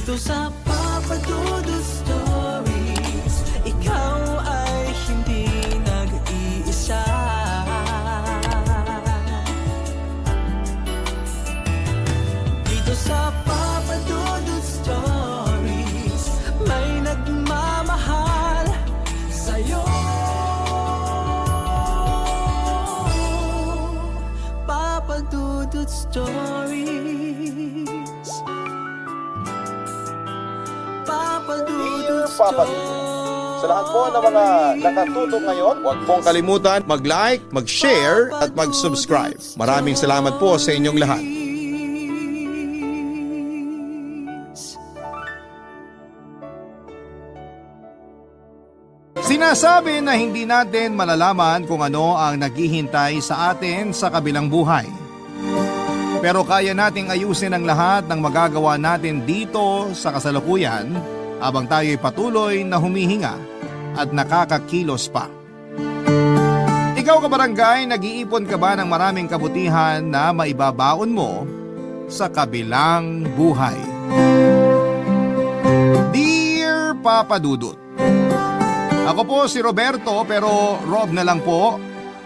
Dito sa Papa Dudut Stories, ikaw ay hindi nag-iisa. Dito sa Papa Dudut Stories, may nagmamahal sa'yo. Papa Dudut Stories. Papa Dudut Sa lahat po ng mga nakatutok ngayon, huwag pong kalimutan mag-like, mag-share at mag-subscribe. Maraming salamat po sa inyong lahat. Sinasabi na hindi natin malalaman kung ano ang naghihintay sa atin sa kabilang buhay. Pero kaya nating ayusin ang lahat ng magagawa natin dito sa kasalukuyan habang tayo'y patuloy na humihinga at nakakakilos pa. Ikaw kabarangay, nag-iipon ka ba ng maraming kabutihan na maibabaon mo sa kabilang buhay? Dear Papa Dudut, ako po si Roberto pero Rob na lang po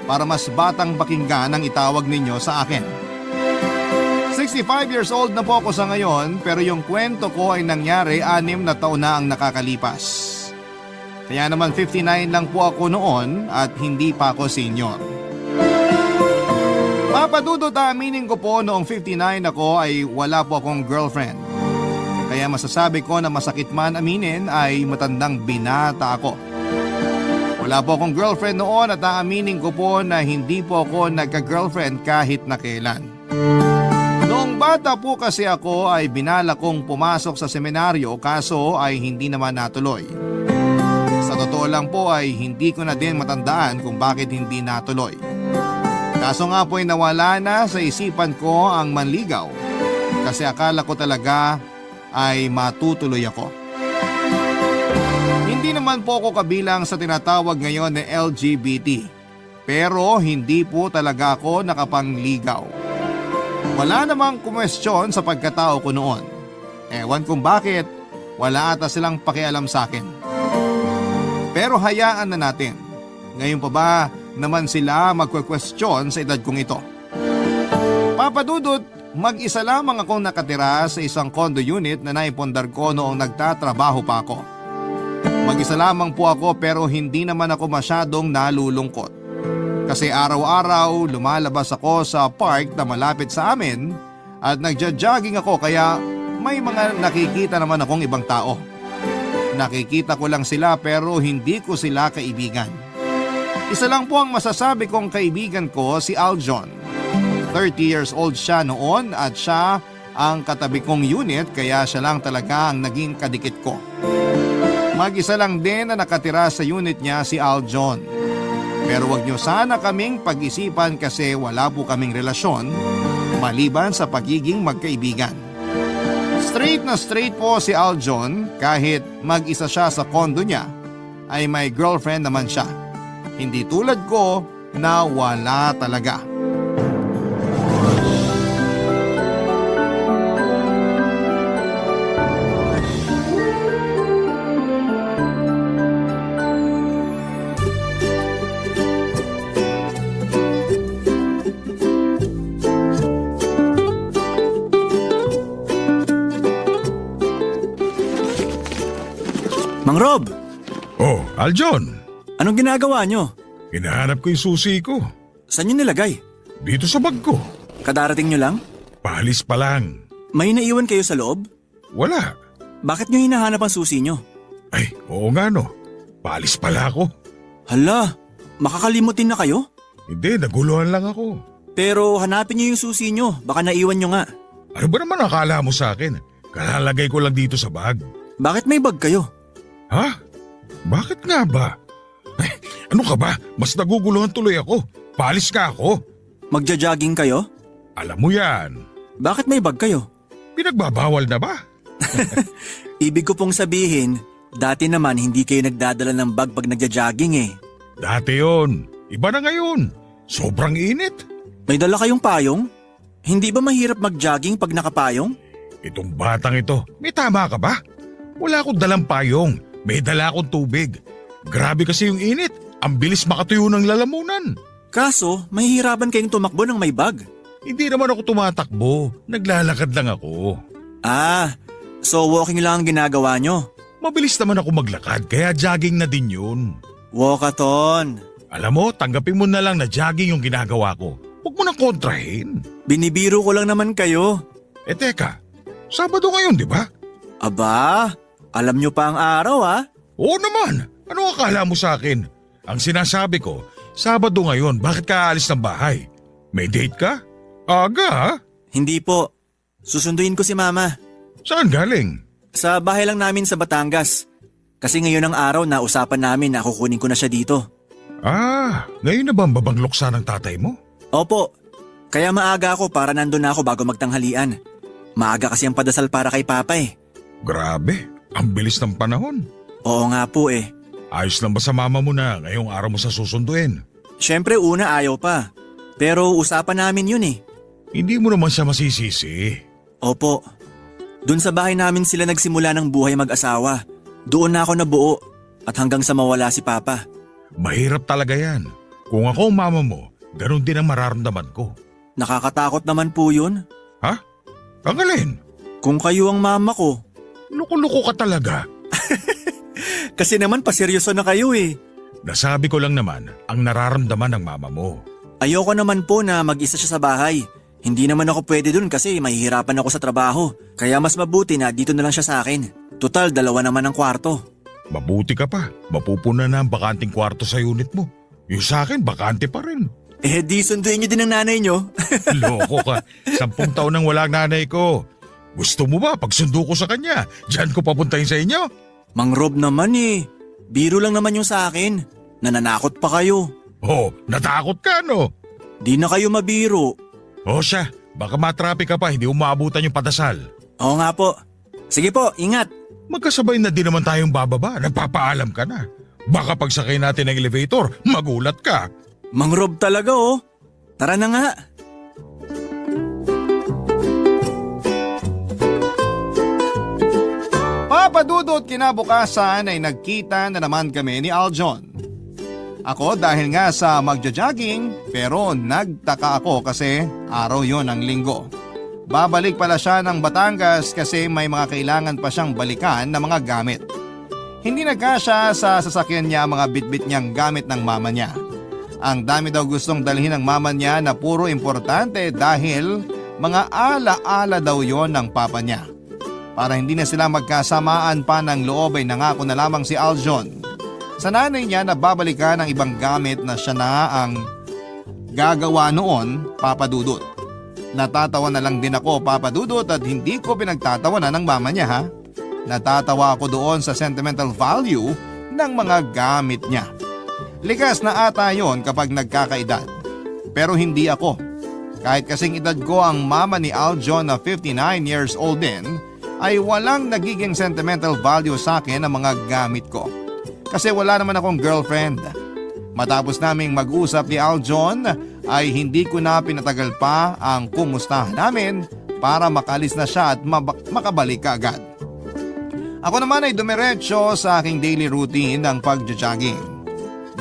para mas batang pakinggan ang itawag ninyo sa akin. 65 years old na po ako sa ngayon pero yung kwento ko ay nangyari 6 na taon na ang nakakalipas. Kaya naman 59 lang po ako noon at hindi pa ako senior. Papadudot, aminin ko po noong 59 ako ay wala po akong girlfriend. Kaya masasabi ko na masakit man aminin ay matandang binata ako. Wala po akong girlfriend noon at aaminin ko po na hindi po ako nagka-girlfriend kahit na kailan. Noong bata po kasi ako ay binala kong pumasok sa seminaryo kaso ay hindi naman natuloy. Sa totoo lang po ay hindi ko na din matandaan kung bakit hindi natuloy. Kaso nga po ay nawala na sa isipan ko ang manligaw kasi akala ko talaga ay matutuloy ako. Hindi naman po ako kabilang sa tinatawag ngayon na LGBT pero hindi po talaga ako nakapangligaw. Wala namang kumwestiyon sa pagkatao ko noon. Ewan kung bakit, wala ata silang pakialam sa akin. Pero hayaan na natin. Ngayon pa ba naman sila magkwekwestiyon sa edad kong ito? Papadudot, mag-isa lamang akong nakatira sa isang condo unit na naipundar ko noong nagtatrabaho pa ako. Mag-isa lamang po ako pero hindi naman ako masyadong nalulungkot. Kasi araw-araw lumalabas ako sa park na malapit sa amin at nagja-jogging ako kaya may mga nakikita naman akong ibang tao. Nakikita ko lang sila pero hindi ko sila kaibigan. Isa lang po ang masasabi kong kaibigan ko, si Aljon. 30 years old siya noon at siya ang katabi kong unit kaya siya lang talaga ang naging kadikit ko. Mag-isa lang din na nakatira sa unit niya si Aljon. Pero wag niyo sana kaming pag-isipan kasi wala po kaming relasyon maliban sa pagiging magkaibigan. Straight na straight po si Aljon kahit mag-isa siya sa kondo niya ay may girlfriend naman siya. Hindi tulad ko na wala talaga. Mang Rob! Oh, Aljon! Anong ginagawa nyo? Hinahanap ko yung susi ko. Saan nyo nilagay? Dito sa bag ko. Kadarating nyo lang? Palis pa lang. May naiwan kayo sa loob? Wala. Bakit nyo hinahanap ang susi nyo? Ay, oo nga no. Palis pala ako. Hala, makakalimutin na kayo? Hindi, naguluhan lang ako. Pero hanapin nyo yung susi nyo, baka naiwan nyo nga. Ano ba naman akala mo sa akin? Kalalagay ko lang dito sa bag. Bakit may bag kayo? Ha? Bakit nga ba? Ay, ano ka ba? Mas naguguluhan tuloy ako. Palis ka ako. Magja-jogging kayo? Alam mo yan. Bakit may bag kayo? Pinagbabawal na ba? Ibig ko pong sabihin, dati naman hindi kayo nagdadala ng bag pag nagja-jogging eh. Dati yon. Iba na ngayon. Sobrang init. May dala kayong payong? Hindi ba mahirap mag-jogging pag nakapayong? Itong batang ito, may tama ka ba? Wala akong dalang payong, may dala akong tubig. Grabe kasi yung init, ang bilis makatuyo ng lalamunan. Kaso, mahihirapan kayong tumakbo ng may bag. Hindi naman ako tumatakbo, naglalakad lang ako. Ah, so walking lang ang ginagawa nyo. Mabilis naman ako maglakad kaya jogging na din yun. Walkathon. Alam mo, tanggapin mo na lang na jogging yung ginagawa ko. Huwag mo nang kontrahin. Binibiro ko lang naman kayo. Eh teka, Sabado ngayon di ba? Aba, alam nyo pa ang araw ah. Oo naman, ano akala mo sa akin? Ang sinasabi ko, Sabado ngayon, bakit ka aalis ng bahay? May date ka? Aga ha? Hindi po. Susunduin ko si Mama. Saan galing? Sa bahay lang namin sa Batangas. Kasi ngayon ang araw na usapan namin na kukunin ko na siya dito. Ah, ngayon na ba ang babangloksa ng tatay mo? Opo. Kaya maaga ako para nandun na ako bago magtanghalian. Maaga kasi ang padasal para kay Papa eh. Grabe, ang bilis ng panahon. Oo nga po eh. Ayos lang ba sa mama mo na ngayong araw mo sa susunduin? Siyempre una ayaw pa. Pero usapan namin yun eh. Hindi mo naman siya masisisi. Opo. Doon sa bahay namin sila nagsimula ng buhay mag-asawa. Doon na ako nabuo at hanggang sa mawala si Papa. Mahirap talaga yan. Kung ako ang mama mo, ganun din ang mararamdaman ko. Nakakatakot naman po yun. Ha? Ang alin? Kung kayo ang mama ko. Loko-loko ka talaga. Kasi naman paseryoso na kayo eh. Nasabi ko lang naman ang nararamdaman ng mama mo. Ayoko naman po na mag-isa siya sa bahay. Hindi naman ako pwede dun kasi mahihirapan ako sa trabaho. Kaya mas mabuti na dito na lang siya sa akin. Total, 2 naman ang kwarto. Mabuti ka pa, mapupuna na ang bakanting kwarto sa unit mo. Yung sa akin, bakante pa rin. Eh di sunduin niyo din ang nanay niyo. Loko ka, 10 taon nang wala ang nanay ko. Gusto mo ba pagsundo ko sa kanya, diyan ko papuntahin sa inyo? Mang Rob naman eh. Biro lang naman yung sa akin. Nananakot pa kayo. Oh, natakot ka no? Di na kayo mabiro. O siya, baka matrapik ka pa, hindi umaabutan yung padasal. Oo nga po. Sige po, ingat. Magkasabay na din naman tayong bababa, nagpapaalam ka na. Baka pagsakay natin ng elevator, magulat ka. Mang Rob talaga oh. Tara na nga. Papadudot kinabukasan ay nagkita na naman kami ni Aljon. Ako dahil nga sa magja-jogging pero nagtaka ako kasi araw yon ng linggo. Babalik pala siya ng Batangas kasi may mga kailangan pa siyang balikan na mga gamit. Hindi nagkasya sa sasakyan niya ang mga bitbit niyang gamit ng mama niya. Ang dami daw gustong dalhin ng mama niya na puro importante dahil mga ala-ala daw yon ng papa niya. Para hindi na sila magkasamaan pa ng loob ay nangako na lamang si Aljon sa nanay niya na babalikan ang ibang gamit na siya na ang gagawa noon, Papa Dudut. Natatawa na lang din ako, Papa Dudut, at hindi ko pinagtatawanan ng mama niya ha. Natatawa ako doon sa sentimental value ng mga gamit niya. Likas na ata yon kapag nagkakaedad. Pero hindi ako. Kahit kasing edad ko ang mama ni Aljon na 59 years old din, ay walang nagiging sentimental value sa akin ang mga gamit ko. Kasi wala naman akong girlfriend. Matapos naming mag-usap ni Aljon ay hindi ko na pinatagal pa ang kumustahan namin para makalis na siya at makabalik kaagad. Ako naman ay dumiretso sa aking daily routine ng pag-jogging.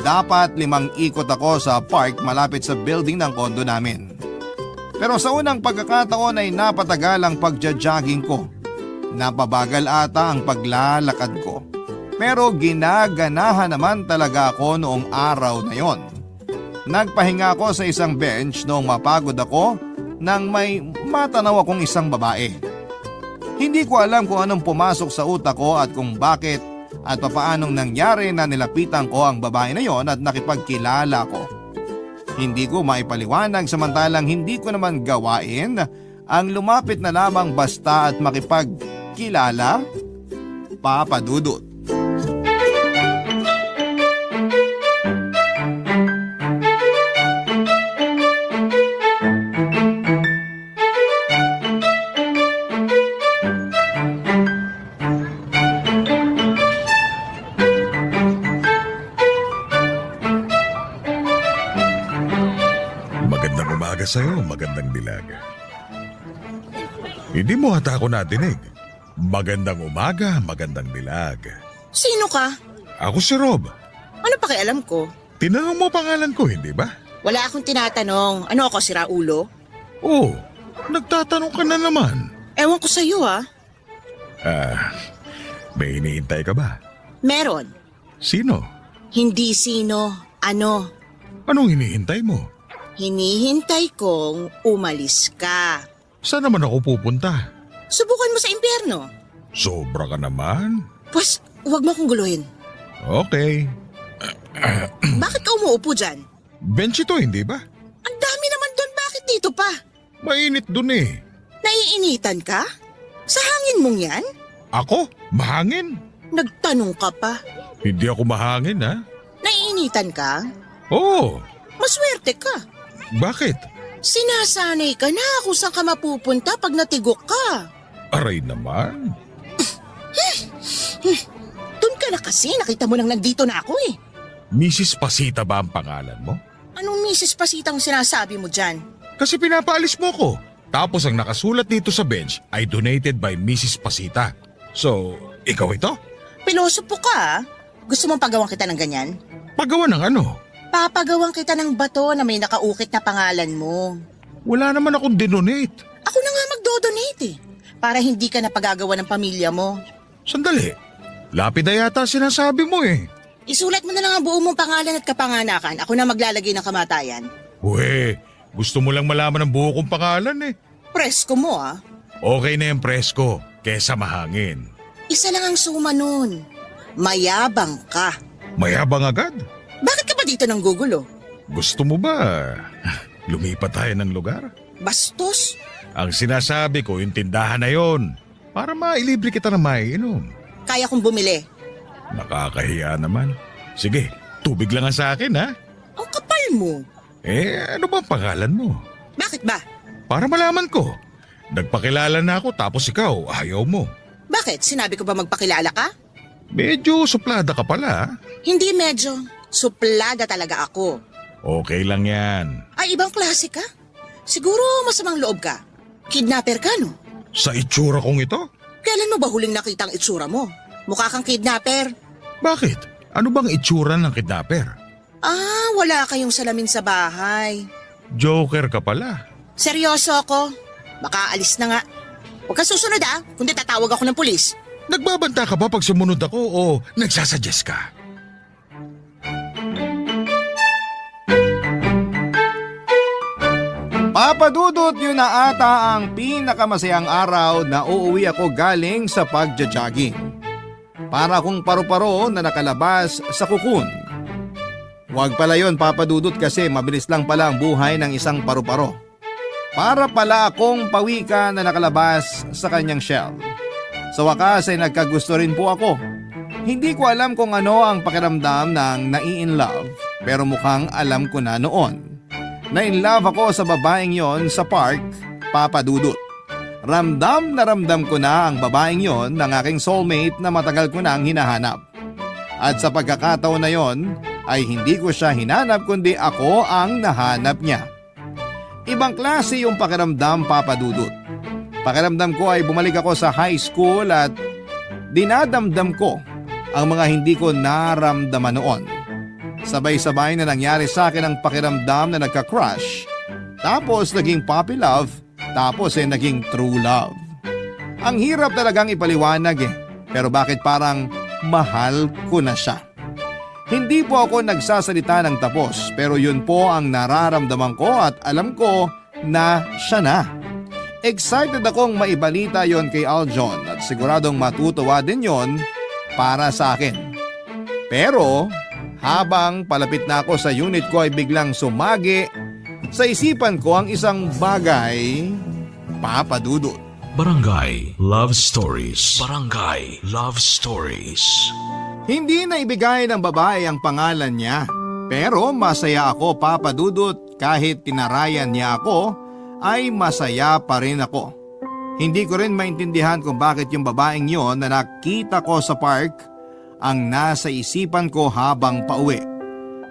Dapat 5 ikot ako sa park malapit sa building ng kondo namin. Pero sa unang pagkakataon ay napatagal ang pag-jogging ko. Napabagal ata ang paglalakad ko. Pero ginaganahan naman talaga ako noong araw na yon. Nagpahinga ako sa isang bench noong mapagod ako nang may matanaw akong isang babae. Hindi ko alam kung anong pumasok sa utak ko at kung bakit at papaanong nangyari na nilapitan ko ang babae na yon at nakipagkilala ko. Hindi ko maipaliwanag samantalang hindi ko naman gawain ang lumapit na lamang basta at makipagkilala, Papa Dudut. Magandang umaga sa'yo, magandang dilag. Hindi mo ata ako nadinig. Magandang umaga, magandang dilag. Sino ka? Ako si Rob. Ano pakialam ko? Tinanong mo pangalan ko, hindi ba? Wala akong tinatanong. Ano ako, sira ulo? Oo, nagtatanong ka na naman. Ewan ko sa'yo ha. May iniintay ka ba? Meron. Sino? Hindi sino. Ano? Anong hinihintay mo? Hinihintay kong umalis ka. Saan naman ako pupunta? Subukan mo sa impyerno. Sobra ka naman. Pues, huwag mo akong guluhin. Okay. Bakit ka umuupo dyan? Bench ito, hindi ba? Ang dami naman doon. Bakit dito pa? Mainit dun eh. Naiinitan ka? Sa hangin mong yan? Ako? Mahangin? Nagtanong ka pa. Hindi ako mahangin, ha? Naiinitan ka? Oo. Maswerte ka. Bakit? Sinasanay ka na kung saan ka mapupunta pag natigok ka. Aray naman. Doon ka na kasi, nakita mo nang nandito na ako eh. Mrs. Pasita ba ang pangalan mo? Anong Mrs. Pasitang sinasabi mo dyan? Kasi pinapaalis mo ko. Tapos ang nakasulat dito sa bench ay donated by Mrs. Pasita. So, ikaw ito? Pilosopo ka ah. Gusto mong pagawan kita ng ganyan? Pagawa ng ano? Papagawan kita ng bato na may nakaukit na pangalan mo. Wala naman akong dinonate. Ako na nga magdodonate eh. Para hindi ka na pagagawa ng pamilya mo. Sandali. Lapida yata sinasabi mo eh. Isulat mo na lang ang buo mong pangalan at kapanganakan. Ako na maglalagay ng kamatayan. Uwe, gusto mo lang malaman ang buo kong pangalan eh. Presko mo ah. Okay na yung presko, kesa mahangin. Isa lang ang suma nun. Mayabang ka. Mayabang agad? Bakit ka ba dito nang gugulo? Gusto mo ba lumipat tayo ng lugar? Bastos? Ang sinasabi ko, yung tindahan na yon. Para mailibre kita na maiinom. Kaya kong bumili. Nakakahiya naman. Sige, tubig lang ang sa akin ha. Ang kapal mo. Ano bang pangalan mo? Bakit ba? Para malaman ko. Nagpakilala na ako tapos ikaw, ayaw mo. Bakit? Sinabi ko ba magpakilala ka? Medyo suplada ka pala ha? Hindi medyo. Suplada talaga ako. Okay lang yan. Ay, ibang klase ka? Siguro masamang loob ka. Kidnapper ka, no? Sa itsura kong ito? Kailan mo ba huling nakita ang itsura mo? Mukha kang kidnapper. Bakit? Ano bang itsura ng kidnapper? Ah, wala kayong salamin sa bahay. Joker ka pala. Seryoso ako. Baka alis na nga. Huwag kang susunod ah, kundi tatawag ako ng pulis. Nagbabanta ka ba pag sumunod ako o nagsasuggest ka? Papadudot, yun na ata ang pinakamasayang araw na uuwi ako galing sa pagja-jogging. Para akong paru-paro na nakalabas sa kukun. Huwag pala yun, papadudot, kasi mabilis lang pala ang buhay ng isang paru-paro. Para pala akong pawika na nakalabas sa kanyang shell. Sa wakas ay nagkagusto rin po ako. Hindi ko alam kung ano ang pakiramdam ng nai-in-love, pero mukhang alam ko na noon. Na-in-love ako sa babaeng yon sa park, papadudot. Ramdam na ramdam ko na ang babaeng yon ng aking soulmate na matagal ko nang hinahanap. At sa pagkakataon na yon ay hindi ko siya hinanap kundi ako ang nahanap niya. Ibang klase yung pakiramdam, papadudot. Pakiramdam ko ay bumalik ako sa high school at dinadamdam ko ang mga hindi ko naramdaman noon. Sabay-sabay na nangyari sa akin ang pakiramdam na nagka-crush, tapos naging puppy love, tapos naging true love. Ang hirap talagang ipaliwanag pero bakit parang mahal ko na siya. Hindi po ako nagsasalita ng tapos, pero yun po ang nararamdaman ko at alam ko na siya na. Excited akong maibalita yon kay Aljon at siguradong matutuwa din yon para sa akin. Pero habang palapit na ako sa unit ko ay biglang sumagi sa isipan ko ang isang bagay, papadudot. Barangay Love Stories. Barangay Love Stories. Hindi na ibigay ng babae ang pangalan niya, pero masaya ako, papadudot, kahit tinarayan niya ako ay masaya pa rin ako. Hindi ko rin maintindihan kung bakit yung babaeng yon na nakita ko sa park ang nasa isipan ko habang pauwi.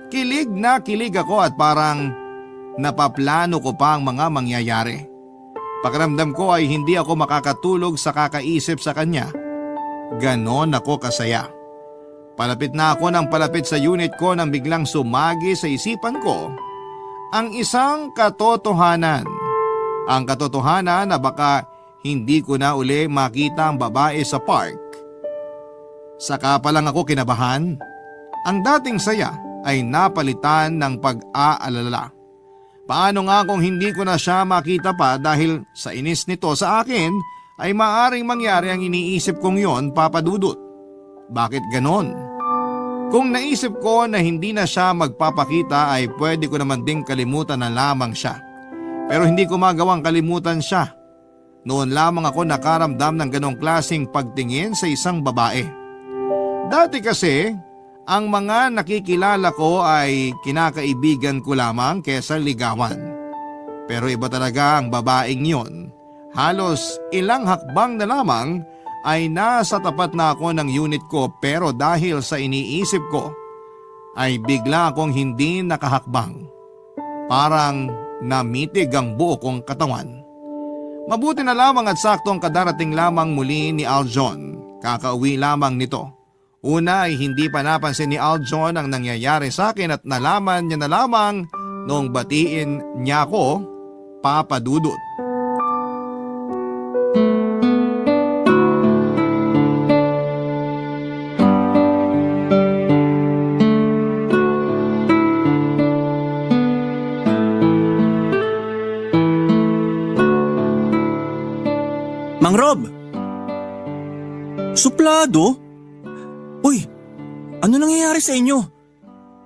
Kilig na kilig ako at parang napaplano ko pa ang mga mangyayari. Pakiramdam ko ay hindi ako makakatulog sa kakaisip sa kanya. Ganon ako kasaya. Palapit na ako ng palapit sa unit ko nang biglang sumagi sa isipan ko ang isang katotohanan. Ang katotohanan na baka hindi ko na uli makita ang babae sa park. Saka pa lang ako kinabahan. Ang dating saya ay napalitan ng pag-aalala. Paano nga kung hindi ko na siya makita pa dahil sa inis nito sa akin ay maaring mangyari ang iniisip kong yon, Papa Dudut. Bakit ganon? Kung naisip ko na hindi na siya magpapakita ay pwede ko naman ding kalimutan na lamang siya. Pero hindi ko magawang kalimutan siya. Noon lamang ako nakaramdam ng ganong klaseng pagtingin sa isang babae. Dati kasi, ang mga nakikilala ko ay kinakaibigan ko lamang kesa ligawan. Pero iba talaga ang babaeng yon. Halos ilang hakbang na lamang ay nasa tapat na ako ng unit ko pero dahil sa iniisip ko ay bigla akong hindi nakahakbang. Parang namitig ang buo kong katawan. Mabuti na lamang at saktong kadarating lamang muli ni Aljon. Kakauwi lamang nito. Una ay hindi pa napansin ni Aljon ang nangyayari sa akin at nalaman niya na lamang noong batiin niya ako, Papa Dudut. Mang Rob! Suplado? Uy, ano nangyayari sa inyo?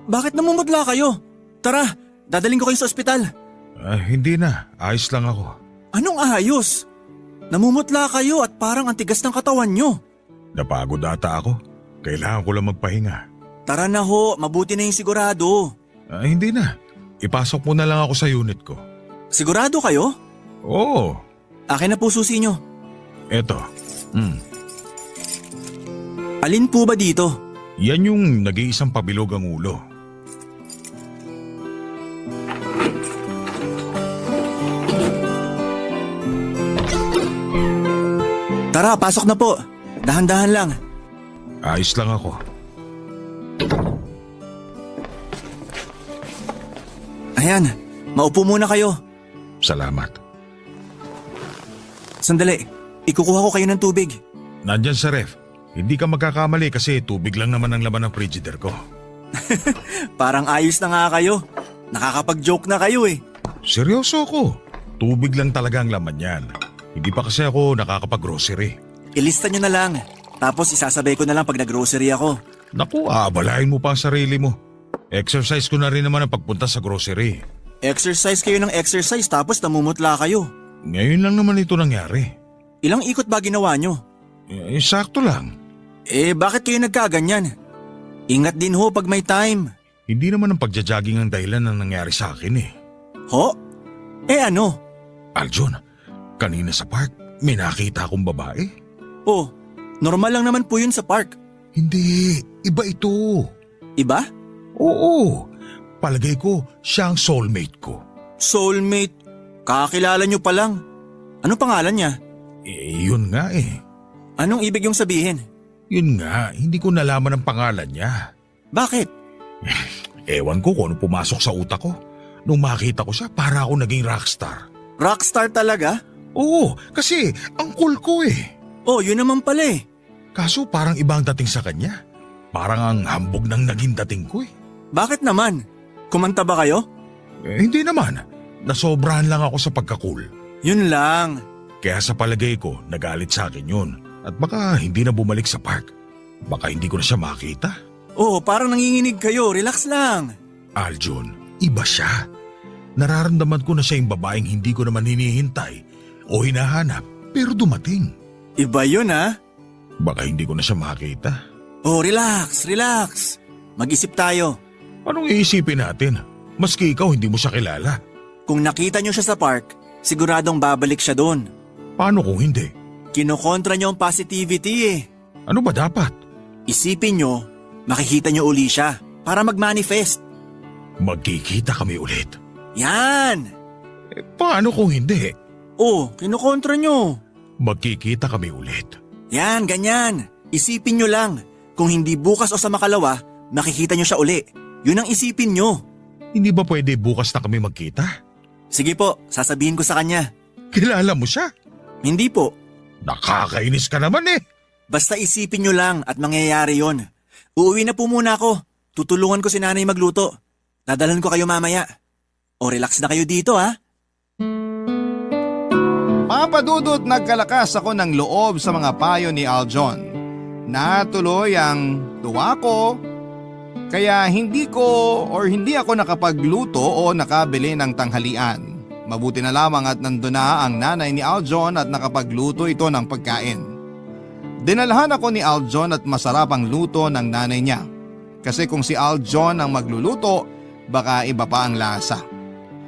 Bakit namumutla kayo? Tara, dadaling ko kayo sa ospital. Hindi na. Ayos lang ako. Anong ayos? Namumutla kayo at parang ang tigas ng katawan nyo. Napagod ata ako. Kailangan ko lang magpahinga. Tara na ho, mabuti na yung sigurado. Hindi na. Ipasok mo na lang ako sa unit ko. Sigurado kayo? Oo. Akin na po susi nyo. Eto. Alin po ba dito? Yan yung nag-iisang pabilog ang ulo. Tara, pasok na po. Dahan-dahan lang. Ayos lang ako. Ayan, maupo muna kayo. Salamat. Sandali, ikukuha ko kayo ng tubig. Nandyan sa ref. Hindi ka magkakamali kasi tubig lang naman ang laman ng frigider ko. Parang ayos na nga kayo. Nakakapag-joke na kayo eh. Seryoso ko. Tubig lang talaga ang laman yan. Hindi pa kasi ako nakakapag-grocery. Ilista nyo na lang. Tapos isasabay ko na lang pag nag-grocery ako. Naku, aabalahin mo pa ang sarili mo. Exercise ko na rin naman ang pagpunta sa grocery. Exercise kayo ng exercise tapos namumutla kayo. Ngayon lang naman ito nangyari. Ilang ikot ba ginawa nyo? Sakto lang. Bakit kayo nagkaganyan? Ingat din ho pag may time. Hindi naman ang pagja-jogging ang dahilan ng nangyari sa akin eh. Ho? Ano? Aljon, kanina sa park, may nakita akong babae. Oh, normal lang naman po yun sa park. Hindi, iba ito. Iba? Oo, palagay ko siya ang soulmate ko. Soulmate? Kakilala nyo pa lang. Anong pangalan niya? Yun nga eh. Anong ibig yung sabihin? Yun nga, hindi ko nalaman ang pangalan niya. Bakit? Ewan ko kung ano pumasok sa utak ko. Nung makita ko siya, para ako naging rockstar. Rockstar talaga? Oo, kasi ang cool ko eh. Oh, yun naman pala eh. Kaso parang ibang dating sa kanya. Parang ang hambog ng naging dating ko eh. Bakit naman? Kumanta ba kayo? Hindi naman. Nasobrahan lang ako sa pagka-cool. Yun lang. Kaya sa palagay ko, nagalit sa akin yun. At baka hindi na bumalik sa park. Baka hindi ko na siya makita. Oh, parang nanginginig kayo. Relax lang. Aljon, iba siya. Nararamdaman ko na siya yung babaeng hindi ko naman hinihintay o hinahanap pero dumating. Iba yun ha? Baka hindi ko na siya makita. Oh, relax, relax. Mag-isip tayo. Anong iisipin natin? Maski ikaw hindi mo siya kilala. Kung nakita nyo siya sa park, siguradong babalik siya doon. Paano kung hindi? Kinokontra nyo ang positivity eh. Ano ba dapat? Isipin nyo, makikita nyo uli siya para mag-manifest. Magkikita kami ulit. Yan! Paano kung hindi? Oh, kinukontra nyo. Magkikita kami ulit. Yan, ganyan. Isipin nyo lang. Kung hindi bukas o sa makalawa, makikita nyo siya uli. Yun ang isipin nyo. Hindi ba pwede bukas na kami magkita? Sige po, sasabihin ko sa kanya. Kilala mo siya? Hindi po. Nakakainis ka naman eh. Basta isipin nyo lang at mangyayari yon. Uuwi na po muna ako. Tutulungan ko si nanay magluto. Dadalhan ko kayo mamaya. O relax na kayo dito ha. Papadudot nagkalakas ako ng loob sa mga payo ni Aljon. Natuloy ang tuwa ko, kaya hindi ako nakapagluto o nakabili ng tanghalian. Mabuti na lamang at nandun na ang nanay ni Aljon at nakapagluto ito ng pagkain. Dinalhan ako ni Aljon at masarap ang luto ng nanay niya. Kasi kung si Aljon ang magluluto, baka iba pa ang lasa.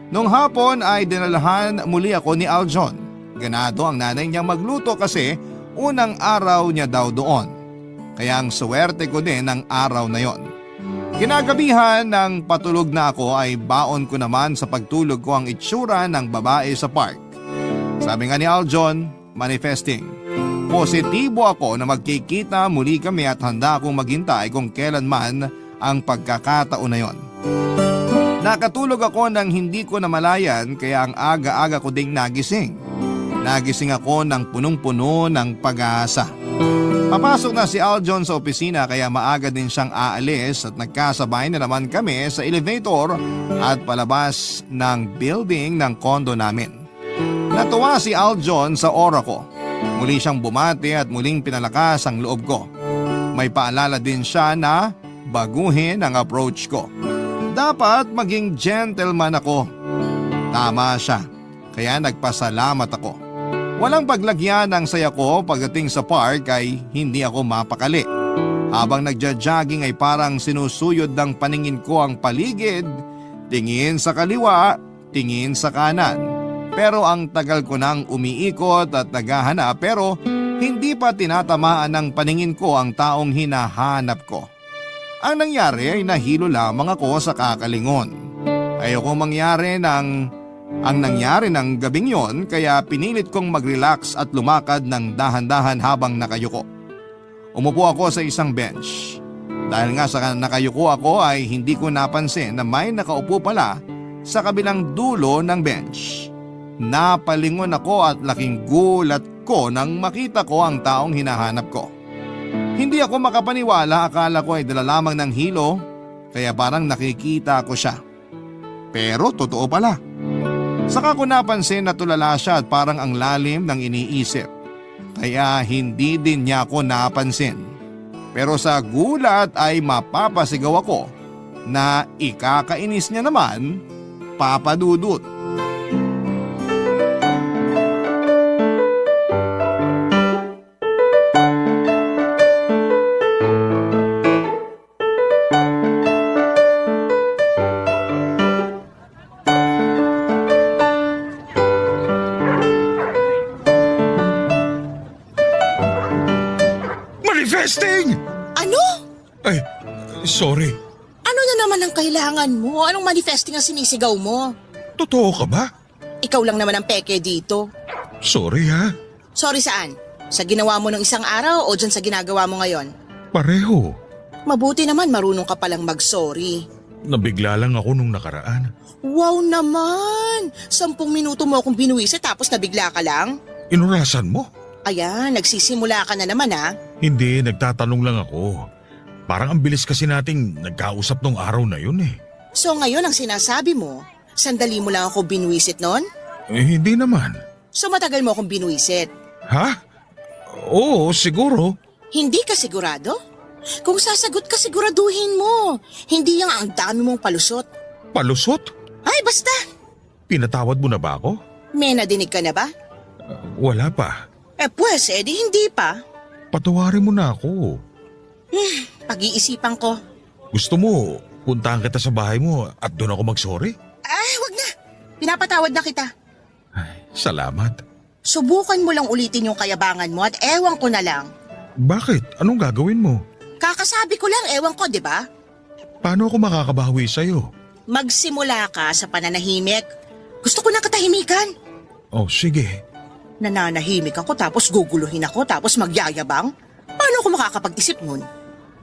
Nung hapon ay dinalhan muli ako ni Aljon. Ganado ang nanay niya magluto kasi unang araw niya daw doon. Kaya ang swerte ko din ang araw na yon. Kinagabihan ng patulog na ako ay baon ko naman sa pagtulog ko ang itsura ng babae sa park. Sabi nga ni Aljon, manifesting. Positibo ako na magkikita muli kami at handa akong maghintay kung kailanman ang pagkakataon na yon. Nakatulog ako nang hindi ko namalayan kaya ang aga-aga ko ding nagising. Nagising ako ng punong-puno ng pag-asa. Papasok na si Aljon sa opisina kaya maaga din siyang aalis at nagkasabay na naman kami sa elevator at palabas ng building ng kondo namin. Natuwa si Aljon sa aura ko. Muli siyang bumati at muling pinalakas ang loob ko. May paalala din siya na baguhin ang approach ko. Dapat maging gentleman ako. Tama siya, kaya nagpasalamat ako. Walang paglagyan ng saya ko pagdating sa park ay hindi ako mapakali. Habang nagja-jogging ay parang sinusuyod ng paningin ko ang paligid, tingin sa kaliwa, tingin sa kanan. Pero ang tagal ko nang umiikot at naghahanap pero hindi pa tinatamaan ng paningin ko ang taong hinahanap ko. Ang nangyari ay nahilo lamang ako sa kakalingon. Ayoko mangyari ang nangyari ng gabing yon kaya pinilit kong mag-relax at lumakad ng dahan-dahan habang nakayuko. Umupo ako sa isang bench. Dahil nga sa nakayuko ako ay hindi ko napansin na may nakaupo pala sa kabilang dulo ng bench. Napalingon ako at laking gulat ko nang makita ko ang taong hinahanap ko. Hindi ako makapaniwala, akala ko ay dala lamang ng hilo kaya parang nakikita ko siya. Pero totoo pala. Saka ko napansin na tulala siya at parang ang lalim ng iniisip. Kaya hindi din niya ako napansin. Pero sa gulat ay mapapasigaw ako na ikakainis niya naman, papadudot. Manifesting! Ano? Ay, sorry. Ano na naman ang kailangan mo? Anong manifesting ang sinisigaw mo? Totoo ka ba? Ikaw lang naman ang peke dito. Sorry ha. Sorry saan? Sa ginawa mo ng isang araw o dyan sa ginagawa mo ngayon? Pareho. Mabuti naman marunong ka palang mag-sorry. Nabigla lang ako nung nakaraan. Wow naman! 10 minuto mo akong binuwisit tapos nabigla ka lang? Inurasan mo? Ayan, nagsisimula ka na naman ha. Hindi, nagtatanong lang ako. Parang ang bilis kasi nating nagkausap nung araw na yun eh. So ngayon ang sinasabi mo, sandali mo lang ako binuwisit nun? Eh, hindi naman. So matagal mo akong binuwisit? Ha? Oo, siguro. Hindi ka sigurado? Kung sasagot ka siguraduhin mo. Hindi yung ang dami mong palusot. Palusot? Ay basta! Pinatawad mo na ba ako? May nadinig ka na ba? Wala pa. Pues, edi hindi pa. Patawarin mo na ako. Pag-iisipan ko. Gusto mo, puntahan kita sa bahay mo at doon ako mag-sorry? Ay, wag na. Pinapatawad na kita. Ay, salamat. Subukan mo lang ulitin yung kayabangan mo at ewan ko na lang. Bakit? Anong gagawin mo? Kakasabi ko lang, ewan ko, di ba? Paano ako makakabawi sa'yo? Magsimula ka sa pananahimik. Gusto ko ng katahimikan. Oh, sige. Nananahimik ako tapos guguluhin ako tapos magyayabang? Paano ako makakapag-isip nun?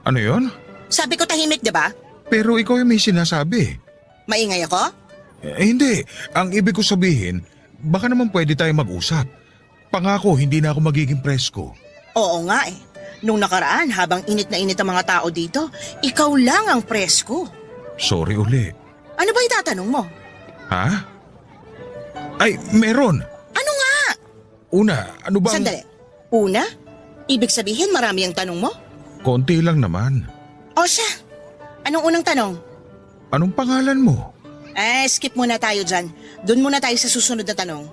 Ano yon? Sabi ko tahimik, di ba? Pero ikaw yung may sinasabi. Maingay ako? Hindi. Ang ibig ko sabihin, baka naman pwede tayo mag-usap. Pangako, hindi na ako magiging presko. Oo nga eh. Nung nakaraan, habang init na init ang mga tao dito, ikaw lang ang presko. Sorry uli. Ano ba itatanong mo? Ha? Ay, meron. Ano nga? Una, ano bang... Sandali. Una? Ibig sabihin marami ang tanong mo? Konti lang naman. O siya. Anong unang tanong? Anong pangalan mo? Skip muna tayo dyan. Doon muna tayo sa susunod na tanong.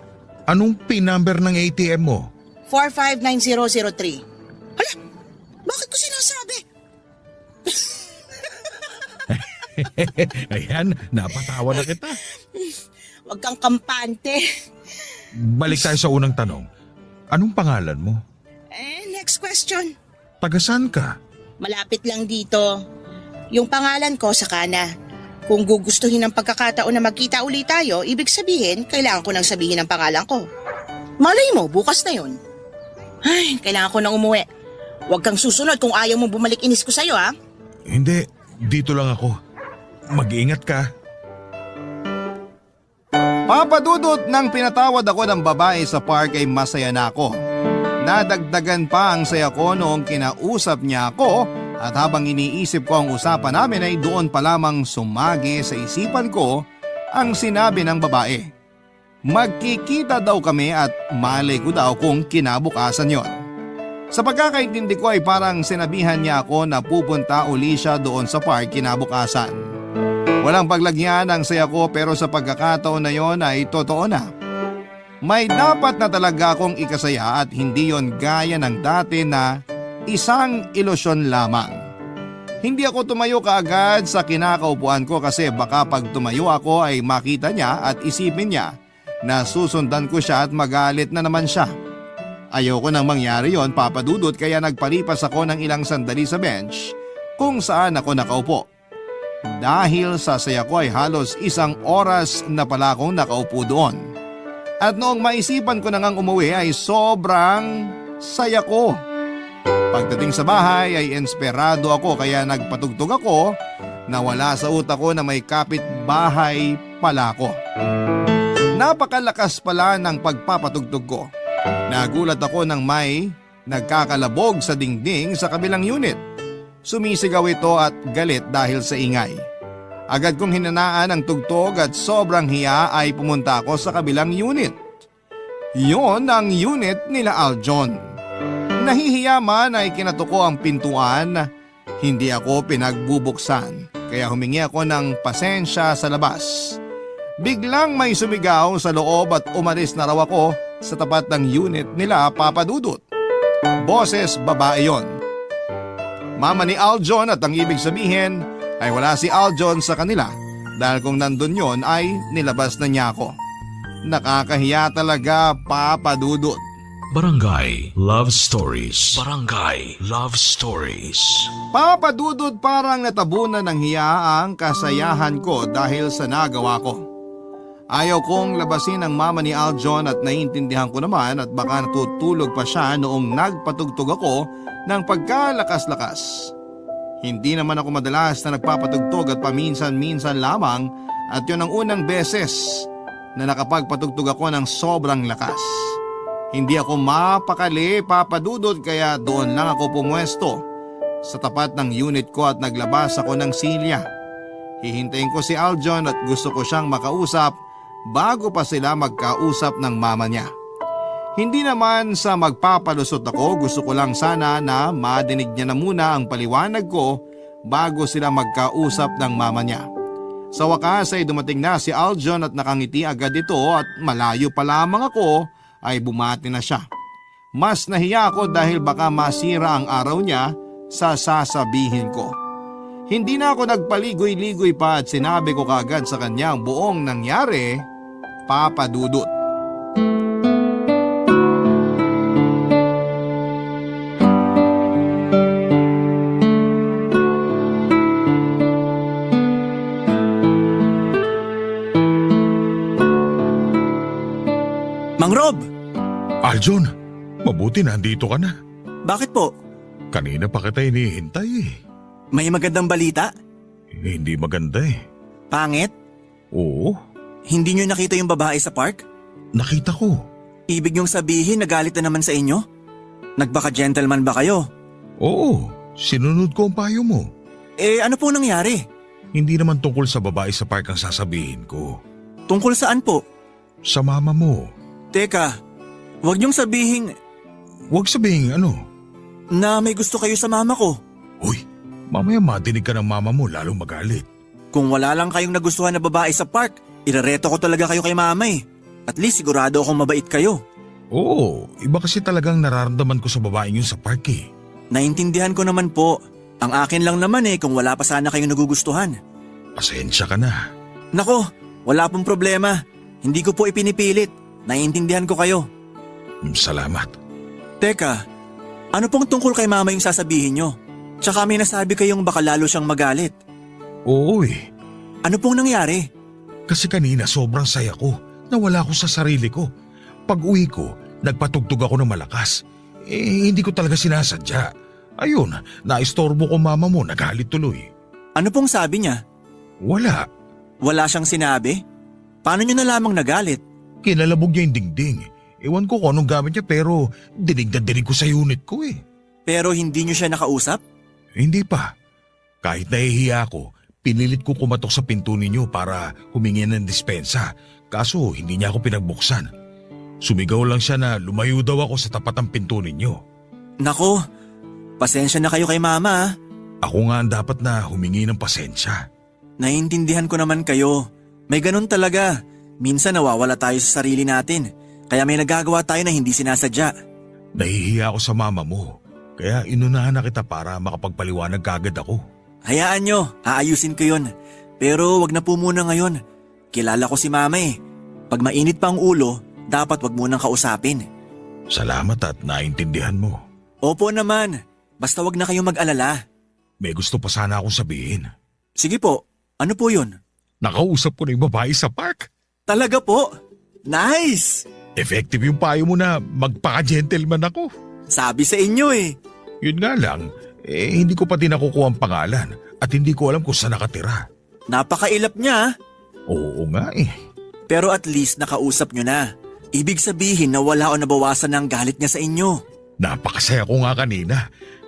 Anong PIN number ng ATM mo? 459003. Hala, bakit ko sinasabi? Ayan, napatawa na kita. Huwag kang kampante. Balik tayo sa unang tanong. Anong pangalan mo? Next question. Tagasan ka? Malapit lang dito. Yung pangalan ko sa kana. Kung gugustuhin ng pagkakataon na magkita ulit tayo, ibig sabihin, kailangan ko nang sabihin ang pangalan ko. Malay mo, bukas na yun. Ay, kailangan ko nang umuwi. Huwag kang susunod kung ayaw mo bumalik inis ko sa'yo, ha? Hindi, dito lang ako. Mag-iingat ka. Papadudot nang pinatawad ako ng babae sa park ay masaya na ako. Nadagdagan pa ang saya ko noong kinausap niya ako at habang iniisip ko ang usapan namin ay doon pa lamang sumagi sa isipan ko ang sinabi ng babae. Magkikita daw kami at malay ko daw kung kinabukasan yon. Sa pagkakaintindi ko ay parang sinabihan niya ako na pupunta uli siya doon sa park kinabukasan. Walang paglagyan ang saya ko pero sa pagkakataon na yon ay totoo na. May dapat na talaga akong ikasaya at hindi yon gaya ng dati na isang ilusyon lamang. Hindi ako tumayo kaagad sa kinakaupuan ko kasi baka pag tumayo ako ay makita niya at isipin niya na susundan ko siya at magalit na naman siya. Ayoko nang mangyari yon, papadudot, kaya nagpalipas ako ng ilang sandali sa bench kung saan ako nakaupo. Dahil sa saya ko ay halos 1 oras na pala akong nakaupo doon. At noong maisipan ko na ngang umuwi ay sobrang saya ko. Pagdating sa bahay ay inspirado ako kaya nagpatugtog ako na wala sa utak ko na may kapitbahay pala ako. Napakalakas pala ng pagpapatugtog ko. Nagulat ako nang may nagkakalabog sa dingding sa kabilang unit. Sumisigaw ito at galit dahil sa ingay. Agad kong hinanaan ang tugtog at sobrang hiya ay pumunta ako sa kabilang unit. Yon ang unit nila Aljon. Nahihiya man ay kinatuko ang pintuan, hindi ako pinagbubuksan kaya humingi ako ng pasensya sa labas. Biglang may sumigaw sa loob at umalis na raw ako sa tapat ng unit nila papadudot. Boses babae yon. Mama ni Aljon at ang ibig sabihin ay wala si Aljon sa kanila dahil kung nandun yon ay nilabas na niya ako. Nakakahiya talaga, papadudot. Barangay Love Stories. Barangay Love Stories. Papadudot, parang natabunan ng hiya ang kasayahan ko dahil sa nagawa ko. Ayaw kong labasin ang mama ni Aljon at naiintindihan ko naman at baka natutulog pa siya noong nagpatugtog ako ng pagkalakas-lakas. Hindi naman ako madalas na nagpapatugtog at paminsan-minsan lamang at yun ang unang beses na nakapagpatugtog ako ng sobrang lakas. Hindi ako mapakali, papadudod, kaya doon lang ako pumwesto sa tapat ng unit ko at naglabas ako ng silya. Hihintayin ko si Aljon at gusto ko siyang makausap bago pa sila magkausap ng mama niya. Hindi naman sa magpapalusot ako, gusto ko lang sana na madinig niya na muna ang paliwanag ko bago sila magkausap ng mama niya. Sa wakas ay dumating na si Aljon at nakangiti agad ito at malayo pa lamang ako ay bumati na siya. Mas nahiya ako dahil baka masira ang araw niya sa sasabihin ko. Hindi na ako nagpaligoy-ligoy pa at sinabi ko kaagad sa kanya ang buong nangyari, papadudot. Mang Rob! Aljon, mabuti nandito ka na. Bakit po? Kanina pa kita hinihintay eh. May magandang balita? Hindi maganda eh. Pangit? Oo, Hindi nyo nakita yung babae sa park? nakita ko. Ibig nyong sabihin nagalit na naman sa inyo? Nagbaka-gentleman ba kayo? Oo, sinunod ko ang payo mo. Eh ano po nangyari? Hindi naman tungkol sa babae sa park ang sasabihin ko. Tungkol saan po? Sa mama mo. Teka, wag nyong sabihin Huwag sabihin ano. na may gusto kayo sa mama ko. Uy, mamaya madinig ka ng mama mo lalong magalit. Kung wala lang kayong nagustuhan na babae sa park, irareto ko talaga kayo kay mama eh. At least sigurado akong mabait kayo. Oo, iba kasi talagang nararamdaman ko sa babaeng yun sa park eh. Naintindihan ko naman po. Ang akin lang naman eh kung wala pa sana kayong nagugustuhan. Pasensya ka na. Nako, wala pong problema. Hindi ko po ipinipilit. Naiintindihan ko kayo. Salamat. Teka, ano pong tungkol kay mama yung sasabihin nyo? Tsaka may nasabi kayong baka lalo siyang magalit. Oo eh, Ano pong nangyari? kasi kanina sobrang saya ko. Nawala ko sa sarili ko. Pag uwi ko, nagpatugtog ako ng malakas. Hindi ko talaga sinasadya. Ayun, naistorbo ko mama mo, nagalit tuloy. Ano pong sabi niya? Wala, Wala siyang sinabi? Paano nyo nalamang nagalit? kinalabog niya yung dingding. Ewan ko kung anong gamit niya pero dinig na dinig ko sa unit ko eh. Pero hindi nyo siya nakausap? Hindi pa. Kahit nahihiya ako, pinilit ko kumatok sa pinto ninyo para humingi ng dispensa. Kaso hindi niya ako pinagbuksan. Sumigaw lang siya na lumayo daw ako sa tapat ng pinto ninyo. Nako, pasensya na kayo kay mama ah. Ako nga ang dapat na humingi ng pasensya. Naiintindihan ko naman kayo. May ganun talaga. Minsan nawawala tayo sa sarili natin. Kaya may nagagawa tayo na hindi sinasadya. Nahihiya ako sa mama mo. Kaya inunahan na kita para makapagpaliwanag kagad ako. Hayaan nyo, aayusin ko yun. Pero wag na po muna ngayon. Kilala ko si mama eh. Pag mainit pa ang ulo, dapat wag munang kausapin. Salamat at naintindihan mo. Opo naman, basta wag na kayong mag-alala. May gusto pa sana akong sabihin. Sige po, ano po yun? Nakausap ko na yung babae sa park. Talaga po? Nice! Effective yung payo mo na magpaka-gentleman ako. Sabi sa inyo eh. Yun nga lang, hindi ko pa din nakukuha ang pangalan at hindi ko alam kung saan nakatira. Napakailap niya ah. Oo nga eh. Pero at least nakausap nyo na. Ibig sabihin na wala o nabawasan ng galit niya sa inyo. Napakasaya ko nga kanina.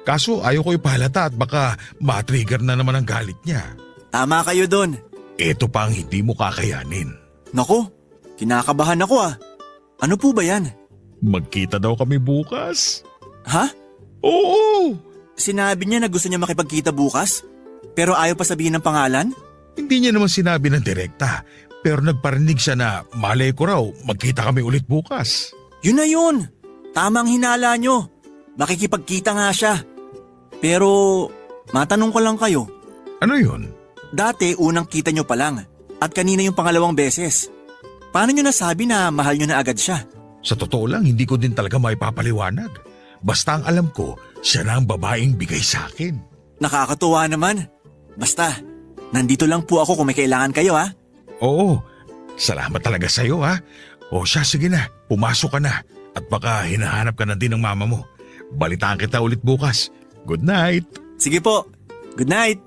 Kaso ayaw ko ipahalata at baka matrigger na naman ang galit niya. Tama kayo dun. Ito pa ang hindi mo kakayanin. Nako, kinakabahan ako ah. Ano po ba yan? Magkita daw kami bukas. Ha? Oo! Sinabi niya na gusto niya makipagkita bukas? Pero ayaw pa sabihin ng pangalan? Hindi niya naman sinabi ng direkta. Pero nagparinig siya na malay ko raw magkita kami ulit bukas. Yun na yun. Tamang hinala nyo. Makikipagkita nga siya. Pero matanong ko lang kayo. Ano yun? Dati unang kita nyo pa lang. At kanina yung pangalawang beses. Paano nyo nasabi na mahal nyo na agad siya? Sa totoo lang, hindi ko din talaga maipapaliwanag. Basta ang alam ko, siya na ang babaeng bigay sa akin. Nakakatuwa naman. Basta, nandito lang po ako kung may kailangan kayo ha. Oo, salamat talaga sa'yo ha. O siya, sige na, pumasok ka na. At baka hinahanap ka na din ng mama mo. Balitaan kita ulit bukas. Good night. Sige po. Good night.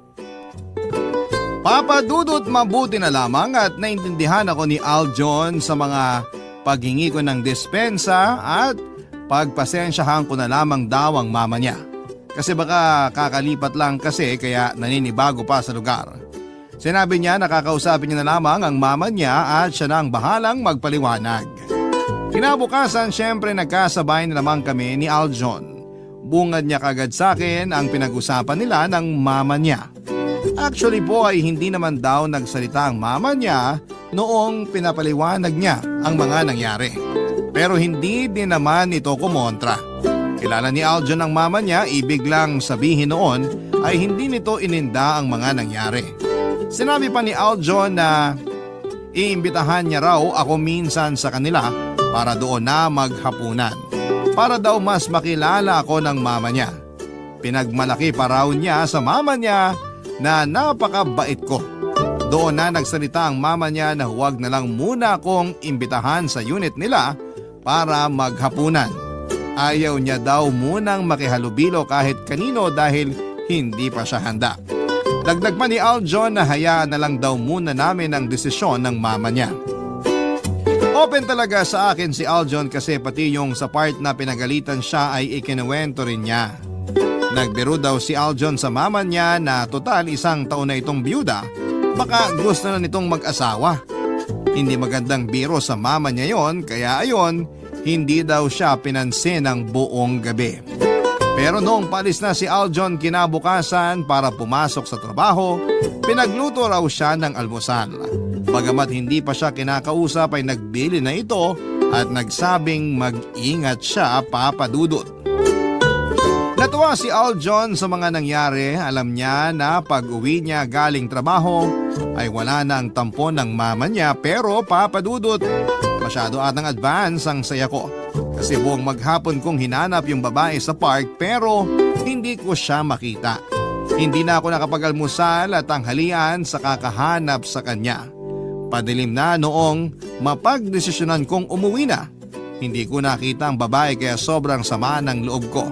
Papa Dudut, mabuti na lamang at naintindihan ako ni Aljon sa mga paghingi ko ng dispensa at pagpasensyahan ko na lamang daw ang mama niya. Kasi baka kakalipat lang kasi kaya naninibago pa sa lugar. Sinabi niya nakakausapin niya na lamang ang mama niya at siya na ang bahalang magpaliwanag. Kinabukasan syempre nagkasabay na naman kami ni Aljon. Bungad niya kagad sa akin ang pinag-usapan nila ng mama niya. Actually po ay hindi naman daw nagsalita ang mama niya noong pinapaliwanag niya ang mga nangyari. Pero hindi din naman ito kumontra. Kilala ni Aljon ang mama niya, ibig lang sabihin noon ay hindi nito ininda ang mga nangyari. Sinabi pa ni Aljon na iimbitahan niya raw ako minsan sa kanila para doon na maghapunan. Para daw mas makilala ako ng mama niya. Pinagmalaki pa raw niya sa mama niya na napakabait ko. Doon na nagsalita ang mama niya na huwag na lang muna akong imbitahan sa unit nila para maghapunan. Ayaw niya daw munang makihalubilo kahit kanino dahil hindi pa siya handa. Dagdag pa ni Aljon na hayaan na lang daw muna namin ang desisyon ng mama niya. Open talaga sa akin si Aljon kasi pati yung sa part na pinagalitan siya ay ikinuwento rin niya. Nagbiro daw si Aljon sa mama niya na total 1 taon na itong byuda, baka gusto na nitong mag-asawa. Hindi magandang biro sa mama niya yon kaya ayon, hindi daw siya pinansin ng buong gabi. Pero noong palis na si Aljon kinabukasan para pumasok sa trabaho, pinagluto raw siya ng almusal. Bagamat hindi pa siya kinakausap ay nagbili na ito at nagsabing mag-ingat siya, Papa Dudut. Natuwa si Aljon sa mga nangyari. Alam niya na pag uwi niya galing trabaho ay wala na ang tampon ng mama niya, pero Papa Dudut, masyado atang advance ang saya ko. Kasi buong maghapon kong hinanap yung babae sa park pero hindi ko siya makita. Hindi na ako nakapag-almusal at tanghalian sa kakahanap sa kanya. Padilim na noong mapagdesisyonan kong umuwi na. Hindi ko nakita ang babae kaya sobrang sama ng loob ko.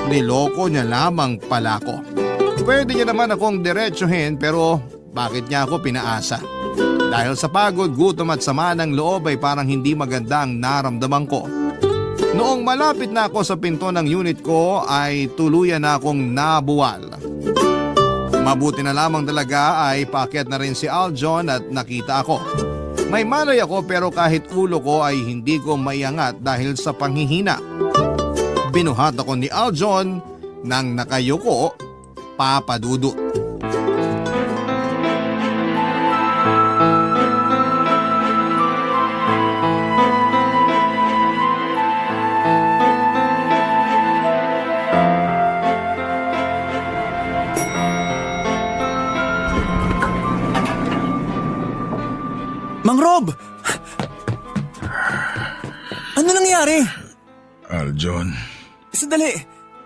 Niloko niya lamang pala ko. Pwede niya naman akong diretsuhin pero bakit niya ako pinaasa? Dahil sa pagod, gutom at sama ng loob ay parang hindi maganda ang naramdaman ko. Noong malapit na ako sa pinto ng unit ko ay tuluyan na akong nabuwal. Mabuti na lamang talaga ay paakyat na rin si Aljon at nakita ako. May malay ako pero kahit ulo ko ay hindi ko maiangat dahil sa panghihina. Binuhat ako ni Aljon nang nakayuko, Papa Dudut. Mang Rob! Ano nangyari? Aljon, Sandali,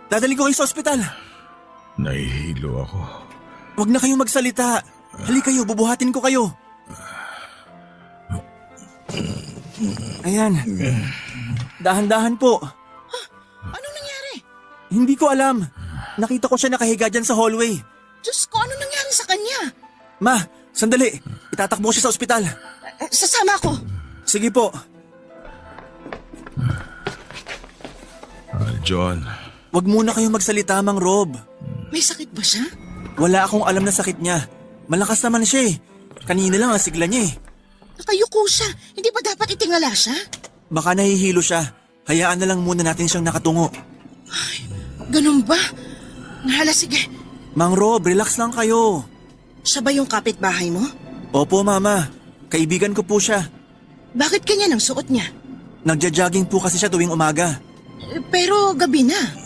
dadali ko kayo sa ospital. nahihilo ako. Huwag na kayong magsalita. Hali kayo, bubuhatin ko kayo. Ayan. Dahan-dahan po. Anong nangyari? Hindi ko alam. Nakita ko siya nakahiga dyan sa hallway. Diyos ko, ano nangyari sa kanya? Ma, sandali. Itatakbo ko siya sa ospital. Sasama ko. Sige po. Aljon, Huwag muna kayong magsalita, Mang Rob. May sakit ba siya? Wala akong alam na sakit niya. Malakas naman siya eh. Kanina lang ang sigla niya eh. Nakayuko siya. Hindi ba dapat itingala siya? Baka nahihilo siya. Hayaan na lang muna natin siyang nakatungo. Ganun ba? Nahala, sige. Mang Rob, relax lang kayo. Siya ba yung kapitbahay mo? Opo, Mama. Kaibigan ko po siya. Bakit ganyan ang suot niya? Nagja-jogging po kasi siya tuwing umaga. Pero gabi na.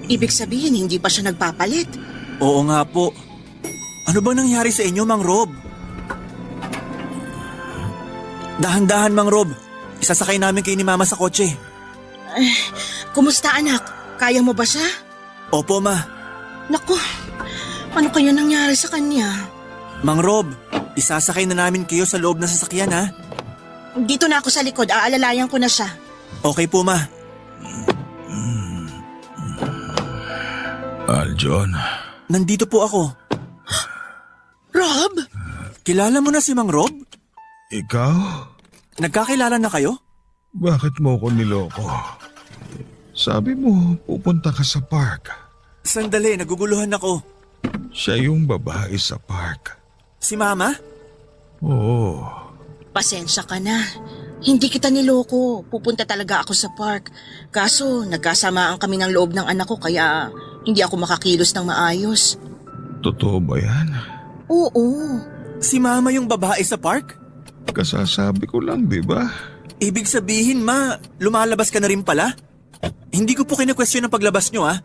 Ibig sabihin, hindi pa siya nagpapalit. Oo nga po. Ano bang nangyari sa inyo, Mang Rob? Dahan-dahan, Mang Rob. Isasakay namin kayo ni Mama sa kotse. Kumusta, anak? Kaya mo ba siya? Opo, Ma. Naku, ano kaya nangyari sa kanya? Mang Rob, isasakay na namin kayo sa loob ng sasakyan, ha? Dito na ako sa likod, aalalayan ko na siya. Okay po, Ma. Aljon, Nandito po ako. Rob? Kilala mo na si Mang Rob? ikaw? Nagkakilala na kayo? Bakit mo ko niloko? Sabi mo, pupunta ka sa park. Sandali, naguguluhan ako. Siya yung babae sa park. Si Mama? Oo, Pasensya ka na. Hindi kita niloko. Pupunta talaga ako sa park. Kaso, nagkasamaan kami ng loob ng anak ko kaya hindi ako makakilos ng maayos. totoo ba yan? Oo. Si Mama yung babae sa park? Kasasabi ko lang, di ba? Ibig sabihin, Ma, lumalabas ka na rin pala? Hindi ko po kina-question ang paglabas nyo, ha?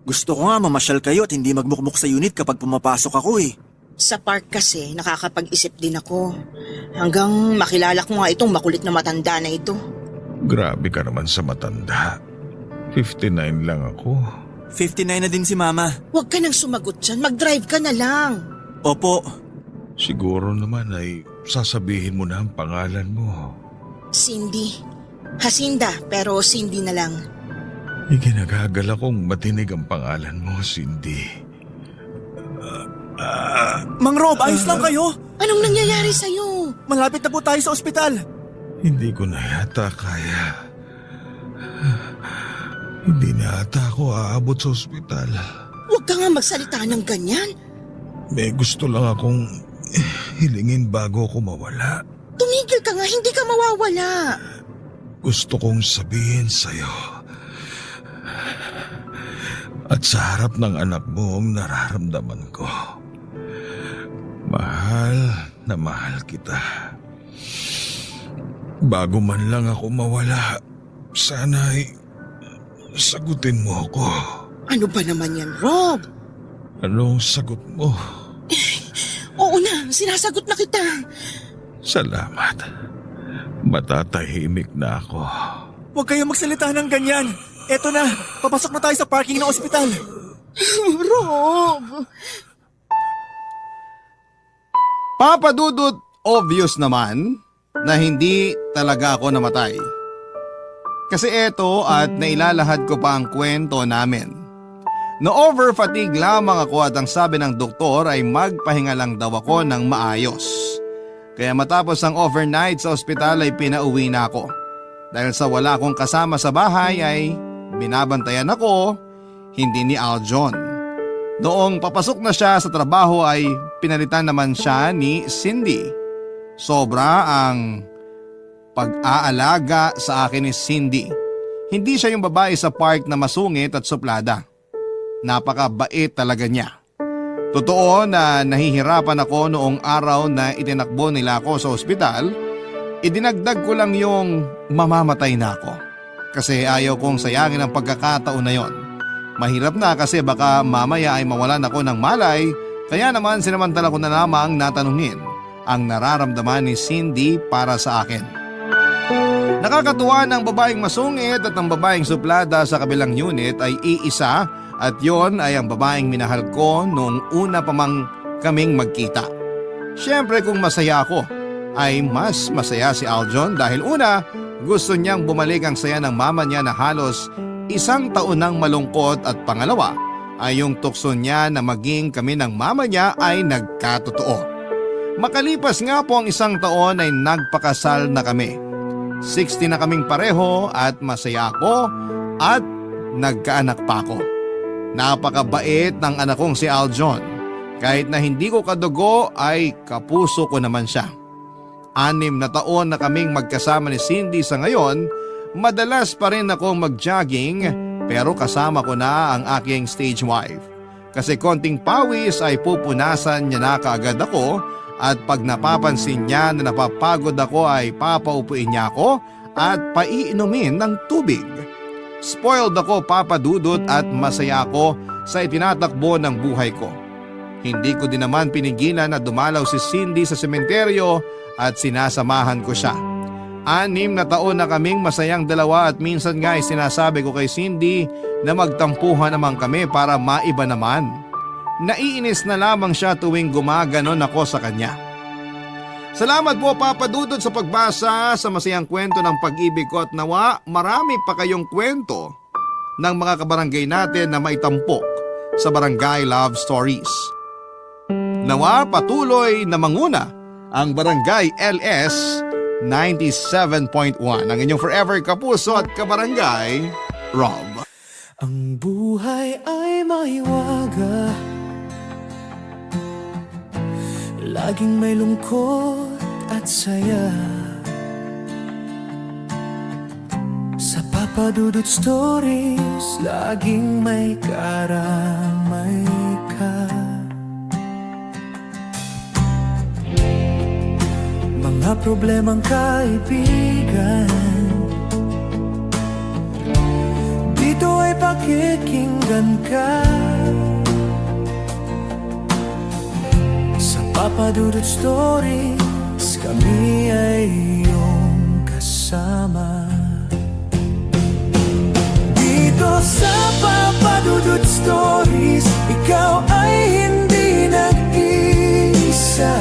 Gusto ko nga mamasyal kayo at hindi magmukmuk sa unit kapag pumapasok ako, eh. Sa park kasi, nakakapag-isip din ako. Hanggang makilala ko nga itong makulit na matanda na ito. Grabe ka naman sa matanda. 59 lang ako. 59 na din si Mama. Huwag ka nang sumagot dyan. Mag-drive ka na lang. Opo. Siguro naman ay sasabihin mo na ang pangalan mo. Cindy. Hasinda, pero Cindy na lang. Ikinagagal akong matinig ang pangalan mo, Cindy. Mang Rob, ayos lang kayo? Anong nangyayari sa'yo? Malapit na po tayo sa ospital. Hindi ko na yata kaya. Hindi na yata ako aabot sa ospital. Huwag ka nga magsalita ng ganyan. May gusto lang akong hilingin bago ako mawala. Tumigil ka nga, hindi ka mawawala. Gusto kong sabihin sa'yo. At sa harap ng anak mo ang nararamdaman ko. Mahal na mahal kita. Bago man lang ako mawala, sana'y sagutin mo ako. Ano ba naman yan, Rob? Anong sagot mo? Oo na, sinasagot na kita. Salamat. Matatahimik na ako. Huwag kayong magsalita ng ganyan. Eto na, papasok na tayo sa parking ng ospital. Rob! Papa Dudut, obvious naman na hindi talaga ako namatay. Kasi eto at nailalahad ko pa ang kwento namin. Na-over fatigue lamang ako at ang sabi ng doktor ay magpahinga lang daw ako ng maayos. Kaya matapos ang overnight sa ospital ay pinauwi na ako. Dahil sa wala akong kasama sa bahay ay binabantayan ako, hindi ni Aljon. Noong papasok na siya sa trabaho ay pinalitan naman siya ni Cindy. Sobra ang pag-aalaga sa akin ni Cindy. Hindi siya yung babae sa park na masungit at suplada. Napakabait talaga niya. Totoo na nahihirapan ako noong araw na itinakbo nila ako sa ospital. Idinagdag ko lang yung mamamatay na ako. Kasi ayaw kong sayangin ang pagkakataon na yon. Mahirap na kasi baka mamaya ay mawalan ako ng malay, kaya naman sinamantala ko na lamang natanungin ang nararamdaman ni Cindy para sa akin. Nakakatuwa ng babaeng masungit at ang babaeng suplada sa kabilang unit ay iisa at yon ay ang babaeng minahal ko noong una pa mang kaming magkita. Siyempre kung masaya ako, ay mas masaya si Aljon dahil una, gusto niyang bumalik ang saya ng mama niya na halos 1 taon nang malungkot at pangalawa ay yung tukso niya na maging kami ng mama niya ay nagkatotoo. Makalipas nga po ang 1 taon ay nagpakasal na kami. 60 na kaming pareho at masaya ako at nagkaanak pa ako. Napakabait ng anak kong si Aljon. Kahit na hindi ko kadugo ay kapuso ko naman siya. 6 na taon na kaming magkasama ni Cindy sa ngayon. Madalas pa rin ako mag-jogging pero kasama ko na ang aking stage wife. Kasi konting pawis ay pupunasan niya na kaagad ako at pag napapansin niya na napapagod ako ay papaupuin niya ako at paiinumin ng tubig. Spoiled ako, Papa Dudut, at masaya ako sa itinatakbo ng buhay ko. Hindi ko din naman pinigilan na dumalaw si Cindy sa sementeryo at sinasamahan ko siya. 6 na taon na kaming masayang dalawa at minsan nga ay sinasabi ko kay Cindy na magtampuhan naman kami para maiba naman. Naiinis na lamang siya tuwing gumaganon ako sa kanya. Salamat po, Papa Dudut, sa pagbasa sa masayang kwento ng pag-ibig ko at nawa marami pa kayong kwento ng mga kabarangay natin na maitampok sa Barangay Love Stories. Nawa patuloy na manguna ang Barangay LS 97.1, ang inyong forever kapuso at kabarangay, Rob. Ang buhay ay mahiwaga, laging may lungkot at saya. Sa Papa Dudut Stories, laging may karamay ka. Mga problemang kaibigan, dito ay pakikinggan ka. Sa Papa Dudut Stories, kami ay iyong kasama. Dito sa Papa Dudut Stories, ikaw ay hindi nag-iisa.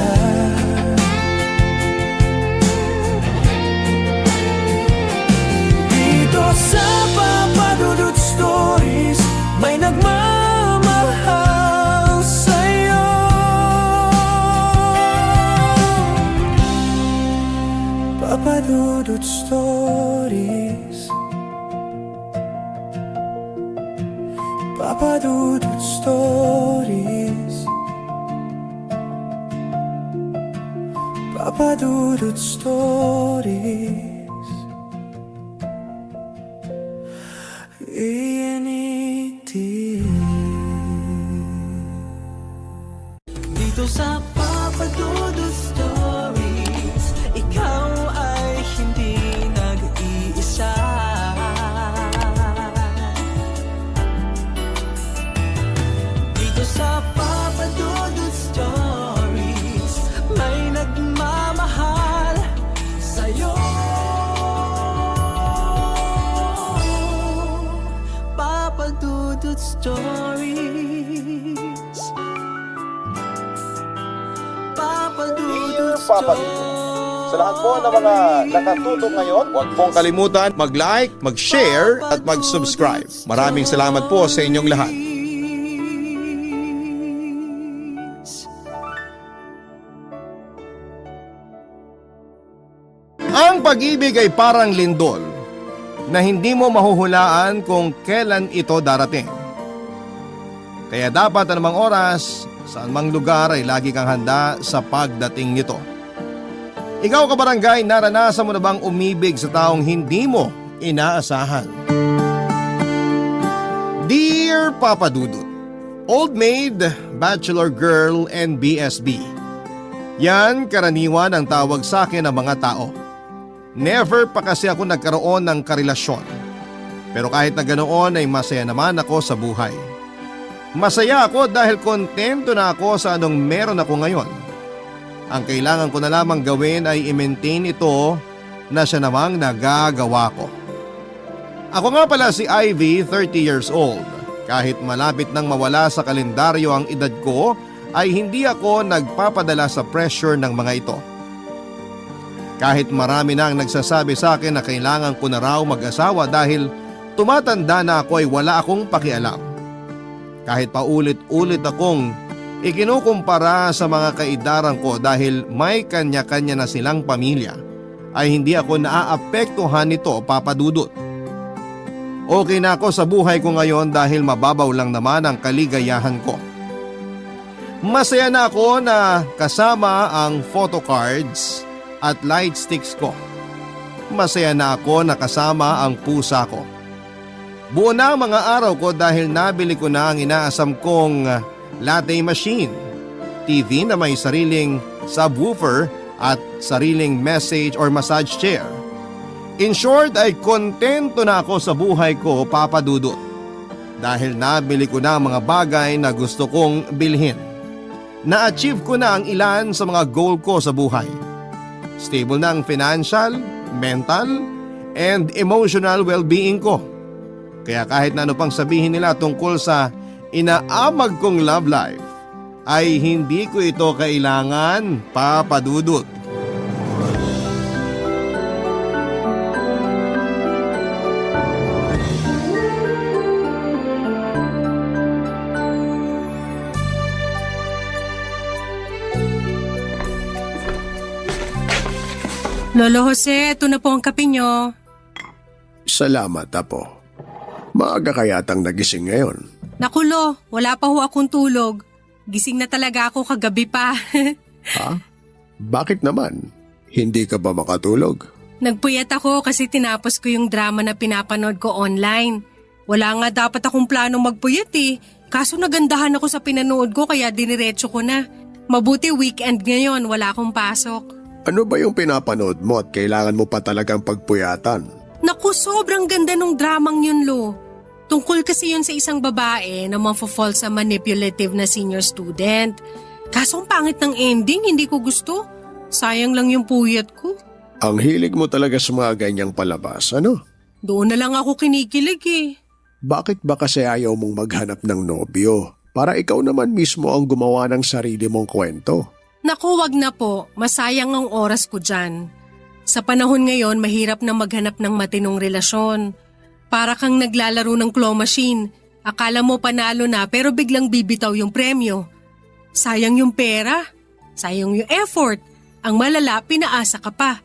Papadudod Stories. Dito sa Papadudod Stories, ikaw ay hindi nag-iisa. Dito sa Papadudod Stories, may nagmamahal sa'yo. Papadudod Stories. Dear Papa Dudut, sa lahat po ng mga nakatutok ngayon, huwag pong kalimutan mag-like, mag-share at mag-subscribe. Maraming salamat po sa inyong lahat. Ang pag-ibig ay parang lindol na hindi mo mahuhulaan kung kailan ito darating. Kaya dapat anumang oras, saan mang lugar ay lagi kang handa sa pagdating nito. Ikaw kabarangay, naranasan mo na bang umibig sa taong hindi mo inaasahan? Dear Papa Dudut, Old Maid, Bachelor Girl, and BSB. Yan karaniwan ang tawag sa akin ng mga tao. Never pa kasi ako nagkaroon ng karelasyon. Pero kahit na ganoon ay masaya naman ako sa buhay. Masaya ako dahil kontento na ako sa anong meron ako ngayon. Ang kailangan ko na lamang gawin ay i-maintain ito na siya namang nagagawa ko. Ako nga pala si Ivy, 30 years old. Kahit malapit nang mawala sa kalendaryo ang edad ko, ay hindi ako nagpapadala sa pressure ng mga ito. Kahit marami na ang nagsasabi sa akin na kailangan ko na raw mag-asawa dahil tumatanda na ako ay wala akong pakialam. Kahit paulit-ulit akong ikinukumpara sa mga kaidaran ko dahil may kanya-kanya na silang pamilya, ay hindi ako naaapektuhan nito, Papa Dudut. Okay na ako sa buhay ko ngayon dahil mababaw lang naman ang kaligayahan ko. Masaya na ako na kasama ang photocards at light sticks ko. Masaya na ako na kasama ang pusa ko. Buo na ang mga araw ko dahil nabili ko na ang inaasam kong latte machine, TV na may sariling subwoofer at sariling message or massage chair. In short ay kontento na ako sa buhay ko, Papa Dudut. Dahil nabili ko na ang mga bagay na gusto kong bilhin. Na-achieve ko na ang ilan sa mga goal ko sa buhay. Stable na ang financial, mental, and emotional well-being ko. Kaya kahit na ano pang sabihin nila tungkol sa inaamag kong love life, ay hindi ko ito kailangan, Papa Dudut. Lolo Jose, ito na po ang kape nyo. Salamat, Apo. Maaga kayatang nagising ngayon. Naku, Lo, wala pa ho akong tulog. Gising na talaga ako kagabi pa. Ha? Bakit naman? Hindi ka ba makatulog? Nagpuyat ako kasi tinapos ko yung drama na pinapanood ko online. Wala nga dapat akong planong magpuyat eh. Kaso nagandahan ako sa pinanood ko kaya diniretso ko na. Mabuti weekend ngayon, wala akong pasok. Ano ba yung pinapanood mo at kailangan mo pa talagang pagpuyatan? Naku, sobrang ganda nung dramang yun, Lo. Tungkol kasi yun sa isang babae na mafo-fall sa manipulative na senior student. Kaso ang pangit ng ending, hindi ko gusto. Sayang lang yung puyat ko. Ang hilig mo talaga sa mga ganyang palabas, ano? Doon na lang ako kinikilig eh. Bakit ba kasi ayaw mong maghanap ng nobyo? Para ikaw naman mismo ang gumawa ng sarili mong kwento. Naku, wag na po. Masayang ang oras ko dyan. Sa panahon ngayon, mahirap na maghanap ng matinong relasyon. Para kang naglalaro ng claw machine. Akala mo panalo na pero biglang bibitaw yung premyo. Sayang yung pera. Sayang yung effort. Ang malala, pinaasa ka pa.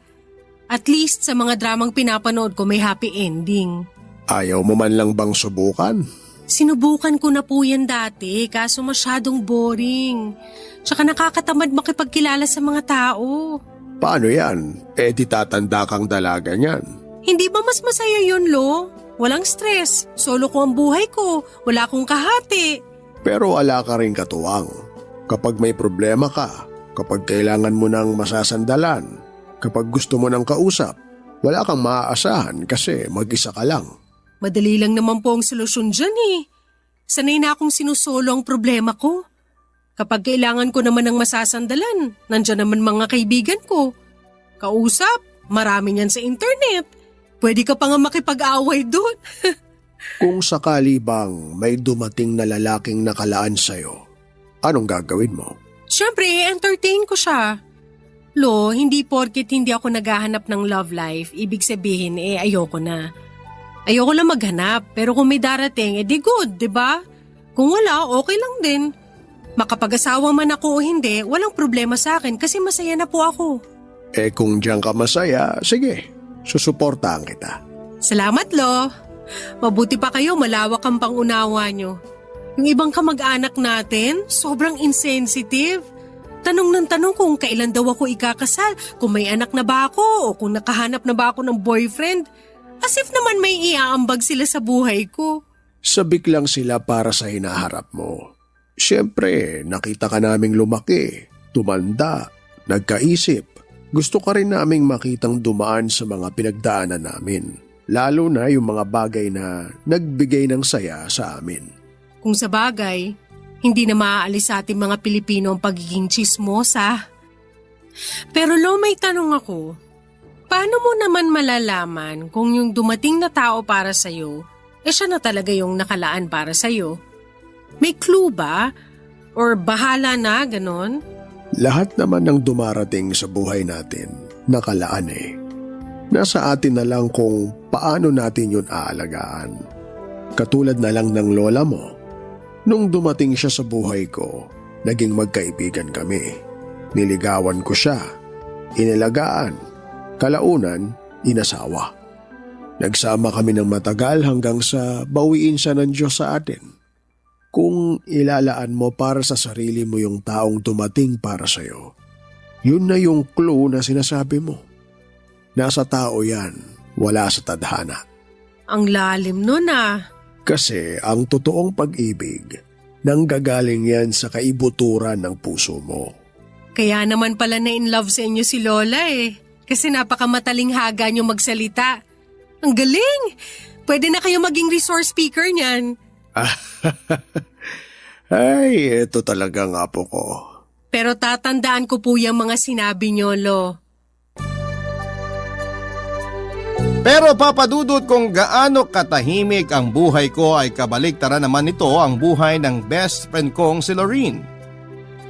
At least sa mga dramang pinapanood ko may happy ending. Ayaw mo man lang bang subukan? Sinubukan ko na po yan dati kaso masyadong boring. Tsaka nakakatamad makipagkilala sa mga tao. Paano yan? Di tatanda kang dalaga niyan. Hindi ba mas masaya yun, Lo? Walang stress. Solo ko ang buhay ko. Wala akong kahati. Pero wala ka rin katuwang. Kapag may problema ka, kapag kailangan mo ng masasandalan, kapag gusto mo ng kausap, wala kang maaasahan kasi mag-isa ka lang. Madali lang naman po ang solusyon dyan eh. Sanay na akong sinusolo ang problema ko. Kapag kailangan ko naman ng masasandalan, nandyan naman mga kaibigan ko. Kausap, marami niyan sa internet. Pwede ka pa nga makipag-away doon. Kung sakali bang may dumating na lalaking nakalaan sa'yo, anong gagawin mo? Siyempre, entertain ko siya. Lo, hindi porket hindi ako naghahanap ng love life, ibig sabihin ayoko na. Ayoko lang maghanap, pero kung may darating, di good, di ba? Kung wala, okay lang din. Makapag-asawa man ako o hindi, walang problema sa akin kasi masaya na po ako. Kung diyan ka masaya, sige, susuportahan kita. Salamat, Lo. Mabuti pa kayo, malawak ang pangunawa nyo. Yung ibang kamag-anak natin, sobrang insensitive. Tanong ng tanong kung kailan daw ako ikakasal, kung may anak na ba ako o kung nakahanap na ba ako ng boyfriend. As if naman may iaambag sila sa buhay ko. Sabik lang sila para sa hinaharap mo. Siyempre, nakita ka naming lumaki, tumanda, nagkaisip. Gusto ka rin naming makitang dumaan sa mga pinagdaanan namin. Lalo na yung mga bagay na nagbigay ng saya sa amin. Kung sa bagay, hindi na maaalis sa ating mga Pilipino ang pagiging tsismosa. Pero Lo, may tanong ako. Paano mo naman malalaman kung yung dumating na tao para sa'yo, siya na talaga yung nakalaan para sa'yo? May clue ba? Or bahala na, ganon? Lahat naman ng dumarating sa buhay natin, nakalaan eh. Nasa atin na lang kung paano natin yun aalagaan. Katulad na lang ng lola mo. Nung dumating siya sa buhay ko, naging magkaibigan kami. Niligawan ko siya, inilagaan, kalaunan, inasawa. Nagsama kami ng matagal hanggang sa bawiin siya ng Diyos sa atin. Kung ilalaan mo para sa sarili mo yung taong dumating para sa'yo, yun na yung clue na sinasabi mo. Nasa tao yan, wala sa tadhana. Ang lalim nun ah. Kasi ang totoong pag-ibig, nanggagaling yan sa kaibuturan ng puso mo. Kaya naman pala na in love sa inyo si Lola eh. Kasi napakamatalihaga niyo magsalita. Ang galing! Pwede na kayo maging resource speaker niyan. Ay, ito talaga nga po ko. Pero tatandaan ko po yung mga sinabi niyo, Lo. Pero papadudot kung gaano katahimik ang buhay ko ay kabaliktaran naman nito ang buhay ng best friend kong si Lorene.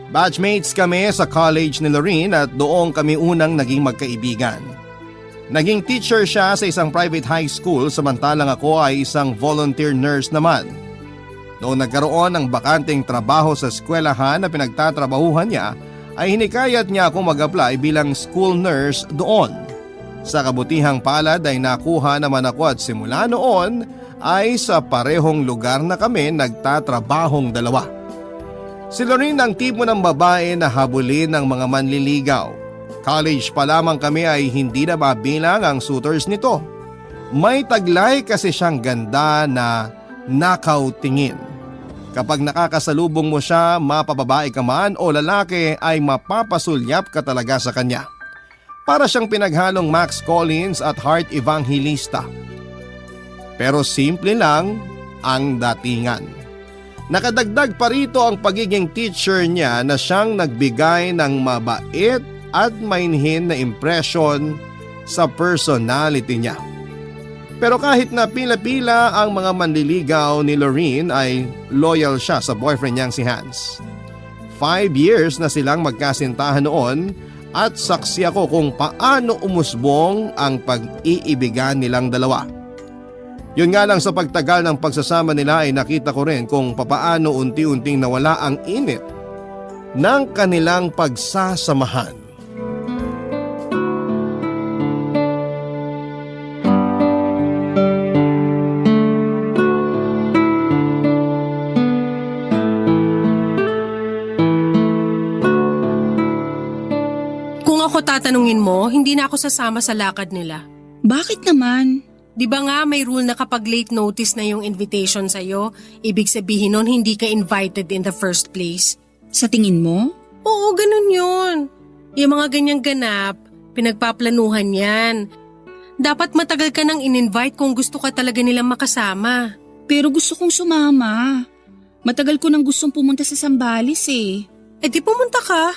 Batchmates kami sa college ni Lorene at doon kami unang naging magkaibigan. Naging teacher siya sa isang private high school samantalang ako ay isang volunteer nurse naman. Noong nagkaroon ng bakanteng trabaho sa eskwelahan na pinagtatrabahuhan niya ay hinikayat niya akong mag-apply bilang school nurse doon. Sa kabutihang palad ay nakuha naman ako at simula noon ay sa parehong lugar na kami nagtatrabahong dalawa. Si Lorene ang tipo ng babae na habulin ng mga manliligaw. College pa lamang kami ay hindi na mabilang ang suitors nito. May taglay kasi siyang ganda na nakaw tingin. Kapag nakakasalubong mo siya, mapababae ka man o lalaki ay mapapasulyap ka talaga sa kanya. Para siyang pinaghalong Max Collins at Heart Evangelista. Pero simple lang ang datingan. Nakadagdag pa rito ang pagiging teacher niya na siyang nagbigay ng mabait at mainhin na impression sa personality niya. Pero kahit na pila-pila ang mga manliligaw ni Lorene ay loyal siya sa boyfriend niyang si Hans. 5 years na silang magkasintahan noon at saksi ako kung paano umusbong ang pag-iibigan nilang dalawa. Yun nga lang sa pagtagal ng pagsasama nila ay nakita ko rin kung papaano unti-unting nawala ang init ng kanilang pagsasamahan. Kung ako ako tatanungin mo, hindi na ako sasama sa lakad nila. Bakit naman? Di ba nga may rule na kapag late notice na yung invitation sa'yo, ibig sabihin nun hindi ka invited in the first place? Sa tingin mo? Oo, ganun yun. Yung mga ganyang ganap, pinagpaplanuhan yan. Dapat matagal ka nang in-invite kung gusto ka talaga nilang makasama. Pero gusto kong sumama. Matagal ko nang gustong pumunta sa Sambales eh. Eh di pumunta ka.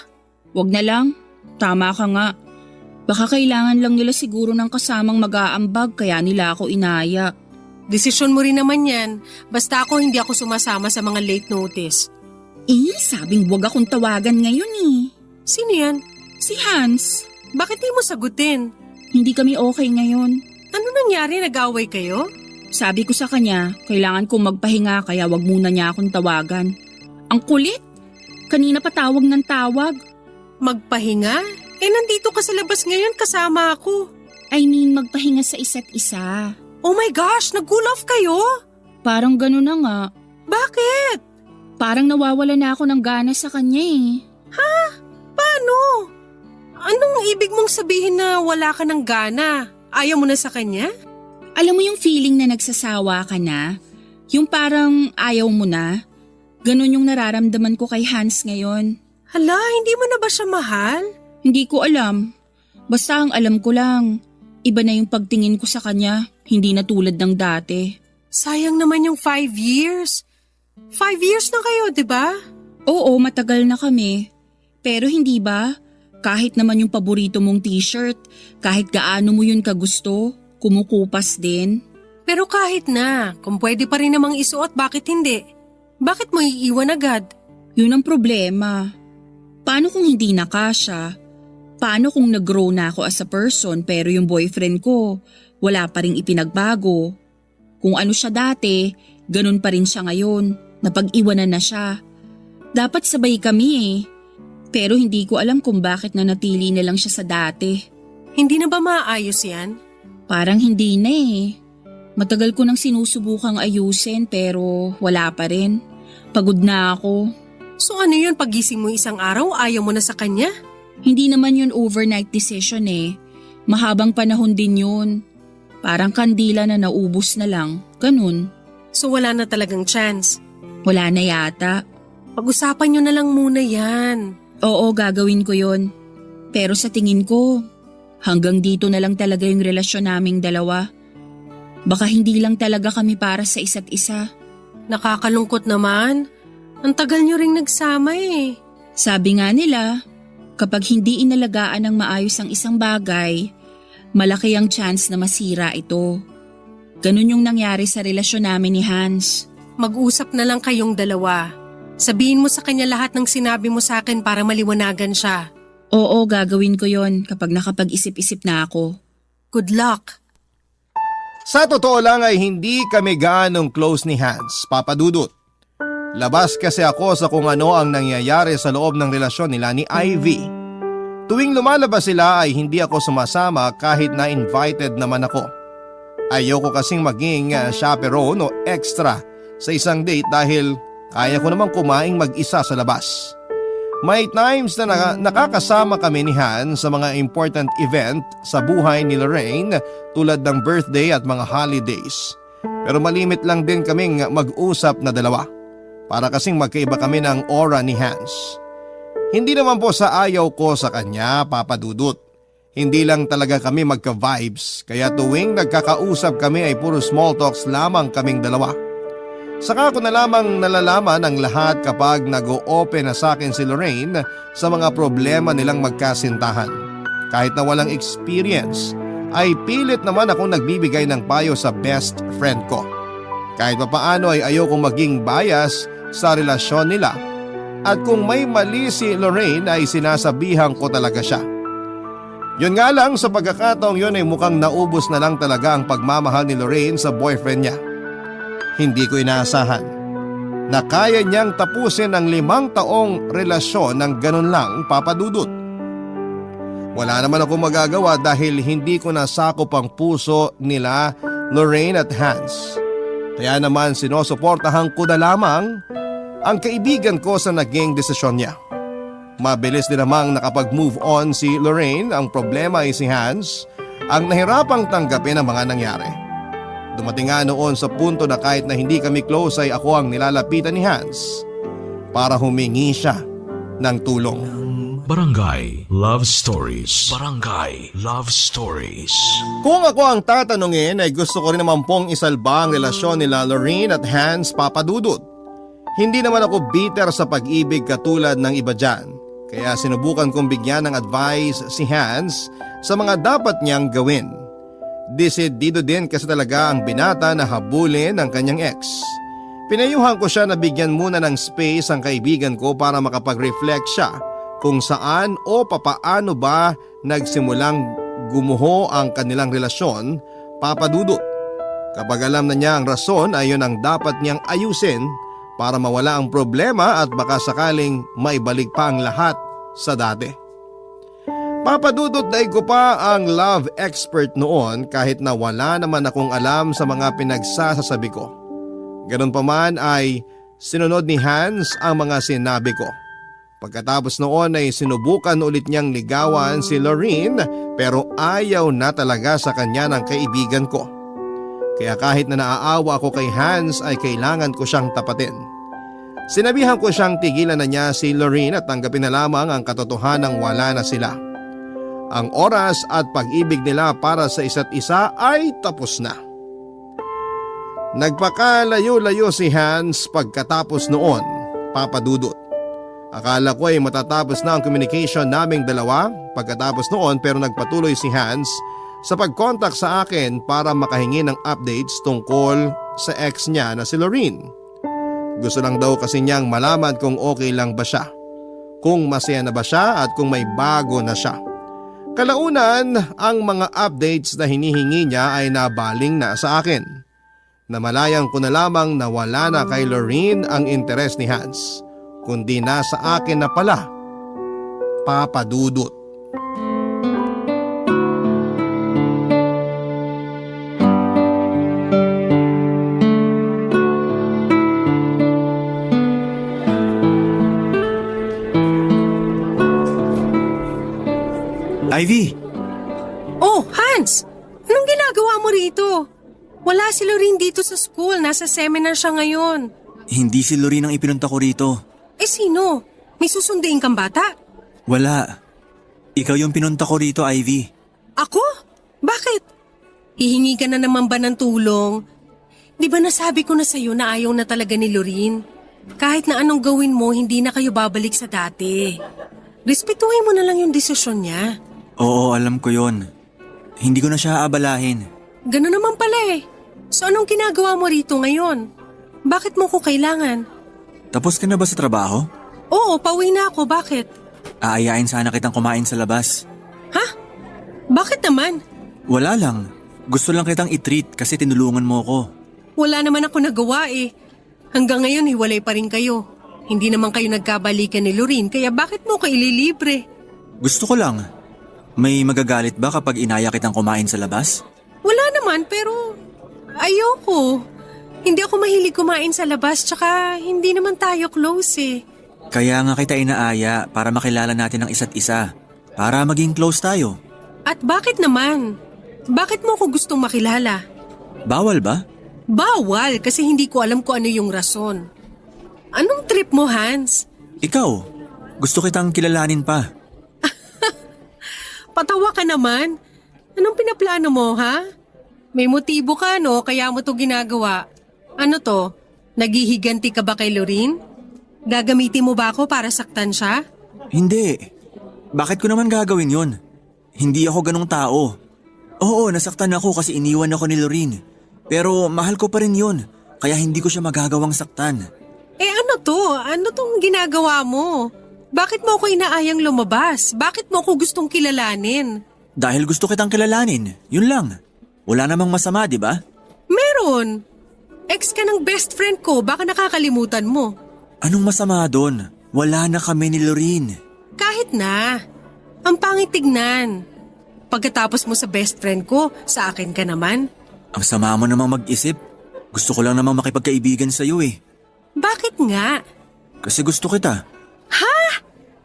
Wag na lang. Tama ka nga. Baka kailangan lang nila siguro ng kasamang mag-aambag kaya nila ako inaya. Desisyon mo rin naman yan. Basta ako hindi ako sumasama sa mga late notice. Sabing wag akong tawagan ngayon eh. Sino yan? Si Hans. Bakit di mo sagutin? Hindi kami okay ngayon. Ano nangyari? Nag-away kayo? Sabi ko sa kanya, kailangan kong magpahinga kaya wag muna niya akong tawagan. Ang kulit! Kanina pa tawag ng tawag. Magpahinga? Eh nandito ka sa labas ngayon kasama ako. I mean magpahinga sa isa't isa. Oh my gosh, nag-cool off kayo? Parang gano'n na nga. Bakit? Parang nawawala na ako ng gana sa kanya eh. Paano? Anong ibig mong sabihin na wala ka ng gana? Ayaw mo na sa kanya? Alam mo yung feeling na nagsasawa ka na? Yung parang ayaw mo na? Ganon yung nararamdaman ko kay Hans ngayon. Hala, hindi mo na ba siya mahal? Hindi ko alam. Basta ang alam ko lang, iba na yung pagtingin ko sa kanya, hindi na tulad ng dati. Sayang naman yung 5 years. 5 years na kayo, di ba? Oo, matagal na kami. Pero hindi ba? Kahit naman yung paborito mong t-shirt, kahit gaano mo yun kagusto, kumukupas din. Pero kahit na, kung pwede pa rin namang isuot, bakit hindi? Bakit mo iiwan agad? Yun ang problema. Paano kung hindi na kasya? Paano kung nag-grow na ako as a person pero yung boyfriend ko, wala pa ring ipinagbago? Kung ano siya dati, ganun pa rin siya ngayon, napag-iwanan na siya. Dapat sabay kami eh. Pero hindi ko alam kung bakit nanatili na lang siya sa dati. Hindi na ba maayos yan? Parang hindi na eh. Matagal ko nang sinusubukang ayusin pero wala pa rin. Pagod na ako. So ano yun, pagising mo isang araw, ayaw mo na sa kanya? Hindi naman yun overnight decision eh. Mahabang panahon din yun. Parang kandila na naubos na lang. Ganun. So wala na talagang chance? Wala na yata. Pag-usapan nyo na lang muna yan. Oo, gagawin ko yun. Pero sa tingin ko, hanggang dito na lang talaga yung relasyon naming dalawa. Baka hindi lang talaga kami para sa isa't isa. Nakakalungkot naman. Ang tagal nyo ring nagsama eh. Sabi nga nila, kapag hindi inalagaan ng maayos ang isang bagay, malaki ang chance na masira ito. Ganun yung nangyari sa relasyon namin ni Hans. Mag-usap na lang kayong dalawa. Sabihin mo sa kanya lahat ng sinabi mo sa akin para maliwanagan siya. Oo, gagawin ko yon kapag nakapag-isip-isip na ako. Good luck. Sa totoo lang ay hindi kami ganong close ni Hans, Papa Dudut. Labas kasi ako sa kung ano ang nangyayari sa loob ng relasyon nila ni Ivy. Tuwing lumalabas sila ay hindi ako sumasama kahit na invited naman ako. Ayoko kasing maging chaperone o extra sa isang date dahil kaya ko namang kumaing mag-isa sa labas. May times na nakakasama kami ni Han sa mga important event sa buhay ni Lorraine tulad ng birthday at mga holidays. Pero malimit lang din kaming mag-usap na dalawa para kasing magkaiba kami ng aura ni Hans. Hindi naman po sa ayaw ko sa kanya, Papa Dudut. Hindi lang talaga kami magka-vibes kaya tuwing nagkakausap kami ay puro small talks lamang kaming dalawa. Saka ko na lamang nalalaman ang lahat kapag nag-o-open na sa akin si Lorraine sa mga problema nilang magkasintahan. Kahit na walang experience, ay pilit naman akong nagbibigay ng payo sa best friend ko. Kahit papaano ay ayokong maging bias sa relasyon nila. At kung may mali si Lorraine ay sinasabihan ko talaga siya. Yun nga lang sa pagkakataong yun ay mukhang naubos na lang talaga ang pagmamahal ni Lorraine sa boyfriend niya. Hindi ko inaasahan na kaya niyang tapusin ang 5 taong relasyon ng ganun lang, Papa Dudut. Wala naman ako magagawa dahil hindi ko nasakop ang puso nila Lorraine at Hans. Kaya naman sinusuportahan ko na lamang ang kaibigan ko sa naging desisyon niya. Mabilis din namang nakapag-move on si Lorraine. Ang problema ay si Hans ang nahirapang tanggapin ang mga nangyari. Dumating nga noon sa punto na kahit na hindi kami close ay ako ang nilalapitan ni Hans para humingi siya ng tulong. Barangay Love Stories. Barangay Love Stories. Kung ako ang tatanungin ay gusto ko rin naman pong isalba ang relasyon nila Lorraine at Hans Papadudut. Hindi naman ako bitter sa pag-ibig katulad ng iba dyan. Kaya sinubukan kong bigyan ng advice si Hans sa mga dapat niyang gawin. Desidido din kasi talaga ang binata na habulin ng kanyang ex. Pinayuhan ko siya na bigyan muna ng space ang kaibigan ko para makapag-reflect siya kung saan o papaano ba nagsimulang gumuho ang kanilang relasyon, Papadudut. Kapag alam na niya ang rason ay yun ang dapat niyang ayusin para mawala ang problema at baka sakaling maibalik pa ang lahat sa dati. Papadudot daig ko pa ang love expert noon kahit na wala naman akong alam sa mga pinagsasasabi ko. Ganun pa man ay sinunod ni Hans ang mga sinabi ko. Pagkatapos noon ay sinubukan ulit niyang ligawan si Lorraine pero ayaw na talaga sa kanya ng kaibigan ko. Kaya kahit na naaawa ako kay Hans ay kailangan ko siyang tapatin. Sinabihan ko siyang tigilan na niya si Lorraine at tanggapin na lamang ang katotohanang wala na sila. Ang oras at pag-ibig nila para sa isa't isa ay tapos na. Nagpakalayo-layo si Hans pagkatapos noon, Papadudut. Akala ko ay matatapos na ang communication naming dalawa pagkatapos noon pero nagpatuloy si Hans sa pag-contact sa akin para makahingi ng updates tungkol sa ex niya na si Lorraine. Gusto lang daw kasi niyang malaman kung okay lang ba siya, kung masaya na ba siya at kung may bago na siya. Kalaunan, ang mga updates na hinihingi niya ay nabaling na sa akin. Namalayan ko na lamang na wala na kay Lorraine ang interes ni Hans, kundi nasa akin na pala, Papadudut. Ivy! Oh, Hans! Anong ginagawa mo rito? Wala si Lorraine dito sa school. Nasa seminar siya ngayon. Hindi si Lorraine ang ipinunta ko rito. Eh sino? May susunduin kang bata? Wala. Ikaw yung pinunta ko rito, Ivy. Ako? Bakit? Hihingi ka na naman ba ng tulong? Di ba nasabi ko na sa'yo na ayaw na talaga ni Lorraine? Kahit na anong gawin mo, hindi na kayo babalik sa dati. Respetuhin mo na lang yung desisyon niya. Oo, alam ko yon. Hindi ko na siya aabalahin. Gano'n naman pala eh. So anong ginagawa mo rito ngayon? Bakit mo ko kailangan? Tapos ka na ba sa trabaho? Oo, pauwi na ako. Bakit? Aayain sana kitang kumain sa labas. Ha? Bakit naman? Wala lang. Gusto lang kitang i-treat kasi tinulungan mo ko. Wala naman ako nagawa eh. Hanggang ngayon hiwalay pa rin kayo. Hindi naman kayo nagkabalikan ni Lorraine kaya bakit mo ko ililibre? Gusto ko lang. May magagalit ba kapag inaya kitang kumain sa labas? Wala naman pero ayoko. Hindi ako mahilig kumain sa labas tsaka hindi naman tayo close eh. Kaya nga kita inaaya para makilala natin ang isa't isa. Para maging close tayo. At bakit naman? Bakit mo ko gustong makilala? Bawal ba? Bawal kasi hindi ko alam kung ano yung rason. Anong trip mo, Hans? Ikaw, gusto kitang kilalanin pa. Patawa ka naman. Anong pinaplano mo, ha? May motibo ka, no? Kaya mo to ginagawa. Ano to? Naghihiganti ka ba kay Lorraine? Gagamitin mo ba ako para saktan siya? Hindi. Bakit ko naman gagawin yun? Hindi ako ganong tao. Oo, nasaktan ako kasi iniwan ako ni Lorraine. Pero mahal ko pa rin yun. Kaya hindi ko siya magagawang saktan. Eh ano to? Ano tong ginagawa mo? Bakit mo ako inaayang lumabas? Bakit mo ako gustong kilalanin? Dahil gusto kitang kilalanin, yun lang. Wala namang masama, di ba? Meron. Ex ka ng best friend ko, baka nakakalimutan mo. Anong masama doon? Wala na kami ni Lorraine. Kahit na. Ang pangit tignan. Pagkatapos mo sa best friend ko, sa akin ka naman. Ang sama mo namang mag-isip. Gusto ko lang namang makipagkaibigan sa'yo eh. Bakit nga? Kasi gusto kita. Ha?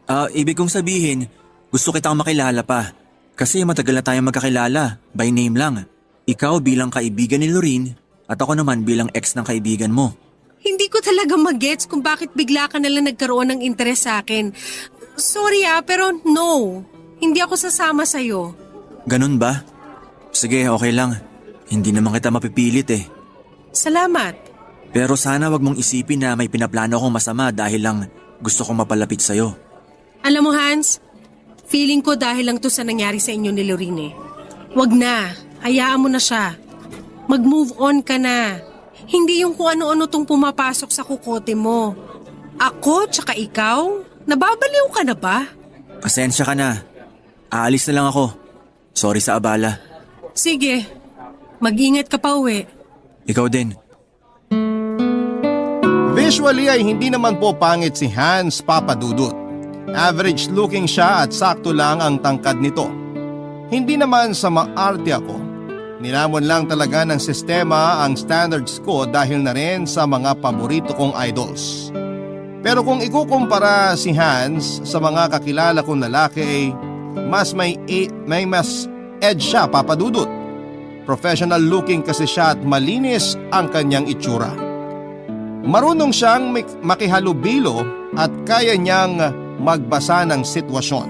Ibig kong sabihin, gusto kitang makilala pa. Kasi matagal na tayong magkakilala, by name lang. Ikaw bilang kaibigan ni Lorene at ako naman bilang ex ng kaibigan mo. Hindi ko talaga magets kung bakit bigla ka nalang nagkaroon ng interes sa akin. Sorry pero no. Hindi ako sasama sa'yo. Ganun ba? Sige, okay lang. Hindi naman kita mapipilit eh. Salamat. Pero sana wag mong isipin na may pinaplano akong masama dahil lang gusto kong mapalapit sa'yo. Alam mo Hans, feeling ko dahil lang to sa nangyari sa inyo ni Lorene. Wag na, hayaan mo na siya. Mag-move on ka na. Hindi yung kung ano-ano tong pumapasok sa kukote mo. Ako tsaka ikaw, nababaliw ka na ba? Pasensya ka na. Aalis na lang ako. Sorry sa abala. Sige, mag-ingat ka pa uwi. Ikaw din. Visually ay hindi naman po pangit si Hans Papadudut. Average looking siya at sakto lang ang tangkad nito. Hindi naman sa maarte ako. Nilamon lang talaga ng sistema ang standards ko dahil na rin sa mga paborito kong idols. Pero kung ikukumpara si Hans sa mga kakilala kong lalaki ay mas may mas edge siya, Papadudut. Professional looking kasi siya at malinis ang kanyang itsura. Marunong siyang makihalubilo at kaya niyang magbasa ng sitwasyon.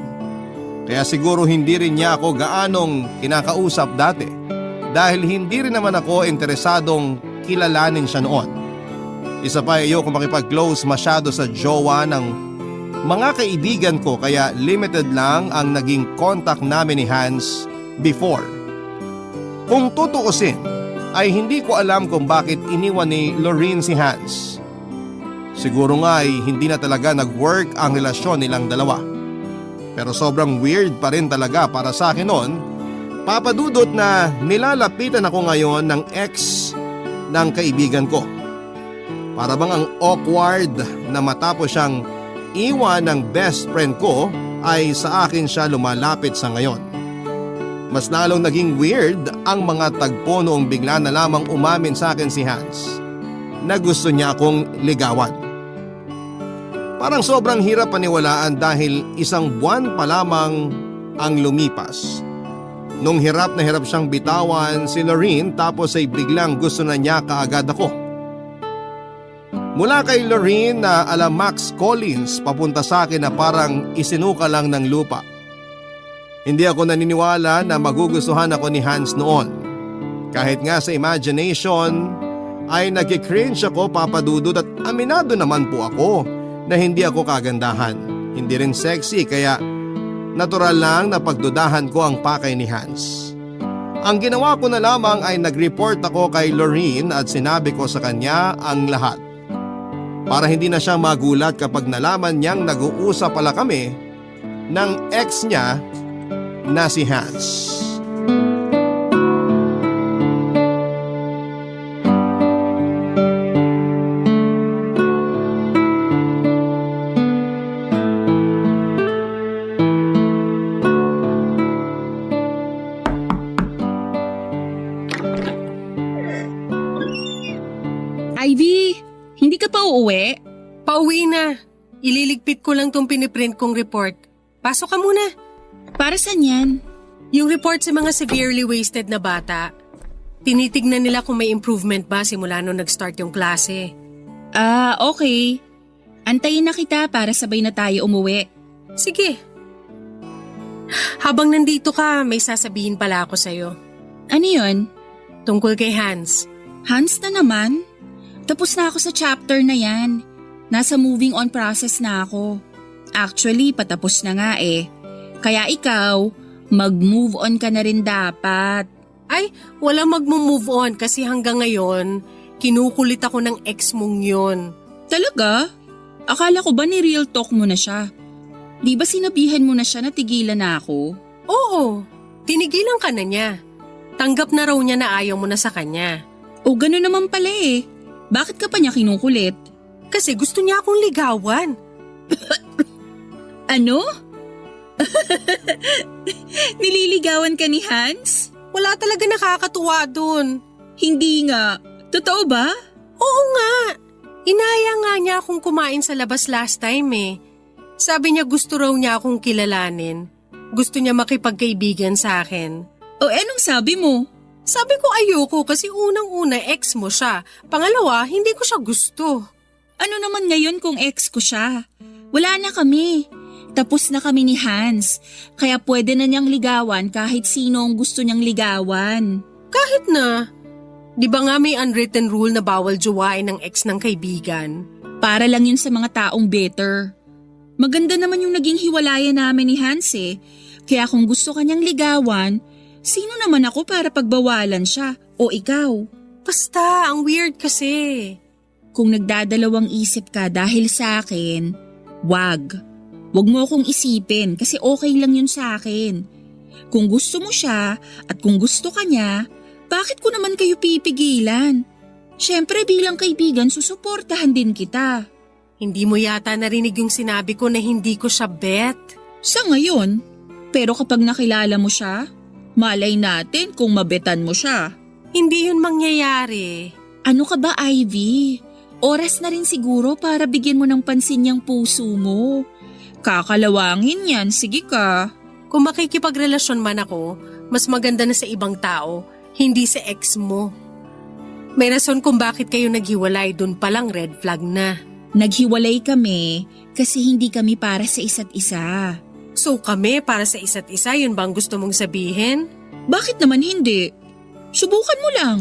Kaya siguro hindi rin niya ako gaanong kinakausap dati dahil hindi rin naman ako interesadong kilalanin siya noon. Isa pa ayoko makipag-close masyado sa jowa ng mga kaibigan ko kaya limited lang ang naging contact namin ni Hans before. Kung tutuusin ay hindi ko alam kung bakit iniwan ni Lorene si Hans. Siguro nga ay hindi na talaga nag-work ang relasyon nilang dalawa. Pero sobrang weird pa rin talaga para sa akin noon, Papadudot, na nilalapitan ako ngayon ng ex ng kaibigan ko. Para bang ang awkward na matapos siyang iwan ng best friend ko ay sa akin siya lumalapit sa ngayon. Mas lalong naging weird ang mga tagpo noong bigla na lamang umamin sa akin si Hans na gusto niya akong ligawan. Parang sobrang hirap paniwalaan dahil isang buwan pa lamang ang lumipas. Nung hirap na hirap siyang bitawan si Lorene tapos ay biglang gusto na niya kaagad ako. Mula kay Lorene na ala Max Collins papunta sa akin na parang isinuka lang ng lupa. Hindi ako naniniwala na magugustuhan ako ni Hans noon. Kahit nga sa imagination ay nag-cringe ako, Papadudot, at aminado naman po ako na hindi ako kagandahan. Hindi rin sexy kaya natural lang na pagdudahan ko ang pakay ni Hans. Ang ginawa ko na lamang ay nag-report ako kay Lorene at sinabi ko sa kanya ang lahat. Para hindi na siya magulat kapag nalaman niyang nag-uusap pala kami ng ex niya na si Hans. Ivy, hindi ka pa uuwi? Pauwi na. Ililigpit ko lang tong piniprint kong report. Pasok ka muna. Para saan yan? Yung report sa mga severely wasted na bata. Tinitignan nila kung may improvement ba simula nung nag-start yung klase. Okay. Antayin na kita para sabay na tayo umuwi. Sige. Habang nandito ka, may sasabihin pala ako sa'yo. Ano yun? Tungkol kay Hans. Hans na naman? Tapos na ako sa chapter na yan. Nasa moving on process na ako. Actually, patapos na nga eh. Kaya ikaw, mag-move on ka na rin dapat. Ay, wala mag-move on kasi hanggang ngayon, kinukulit ako ng ex mong yun. Talaga? Akala ko ba ni real talk mo na siya? Di ba sinabihan mo na siya na tigilan na ako? Oo, tinigilan ka na niya. Tanggap na raw niya na ayaw mo na sa kanya. O gano'n naman pala eh. Bakit ka pa niya kinukulit? Kasi gusto niya akong ligawan. Ano? Nililigawan ka ni Hans? Wala talaga nakakatuwa dun. Hindi nga. Totoo ba? Oo nga. Inaya nga niya akong kumain sa labas last time eh. Sabi niya gusto raw niya akong kilalanin. Gusto niya makipagkaibigan sa akin. O anong sabi mo? Sabi ko ayoko kasi unang-una ex mo siya. Pangalawa, hindi ko siya gusto. Ano naman ngayon kung ex ko siya? Wala na kami. Tapos na kami ni Hans. Kaya pwede na niyang ligawan kahit sino ang gusto niyang ligawan. Kahit na. Di ba nga may unwritten rule na bawal jowain ng ex ng kaibigan? Para lang yun sa mga taong bitter. Maganda naman yung naging hiwalayan namin ni Hans eh. Kaya kung gusto kanyang ligawan, sino naman ako para pagbawalan siya? O ikaw? Basta, ang weird kasi. Kung nagdadalawang isip ka dahil sa akin, wag. Wag mo akong isipin kasi okay lang yun sa akin. Kung gusto mo siya at kung gusto ka niya, bakit ko naman kayo pipigilan? Siyempre bilang kaibigan susuportahan din kita. Hindi mo yata narinig yung sinabi ko na hindi ko siya bet. Sa ngayon, pero kapag nakilala mo siya, malay natin kung mabetan mo siya. Hindi yun mangyayari. Ano ka ba, Ivy? Oras na rin siguro para bigyan mo ng pansin yung puso mo. Kakalawangin yan, sige ka. Kung makikipagrelasyon man ako, mas maganda na sa ibang tao, hindi sa ex mo. May rason kung bakit kayo naghiwalay, dun palang red flag na. Naghiwalay kami kasi hindi kami para sa isa't isa. So kami para sa isa't isa, yun bang gusto mong sabihin? Bakit naman hindi? Subukan mo lang.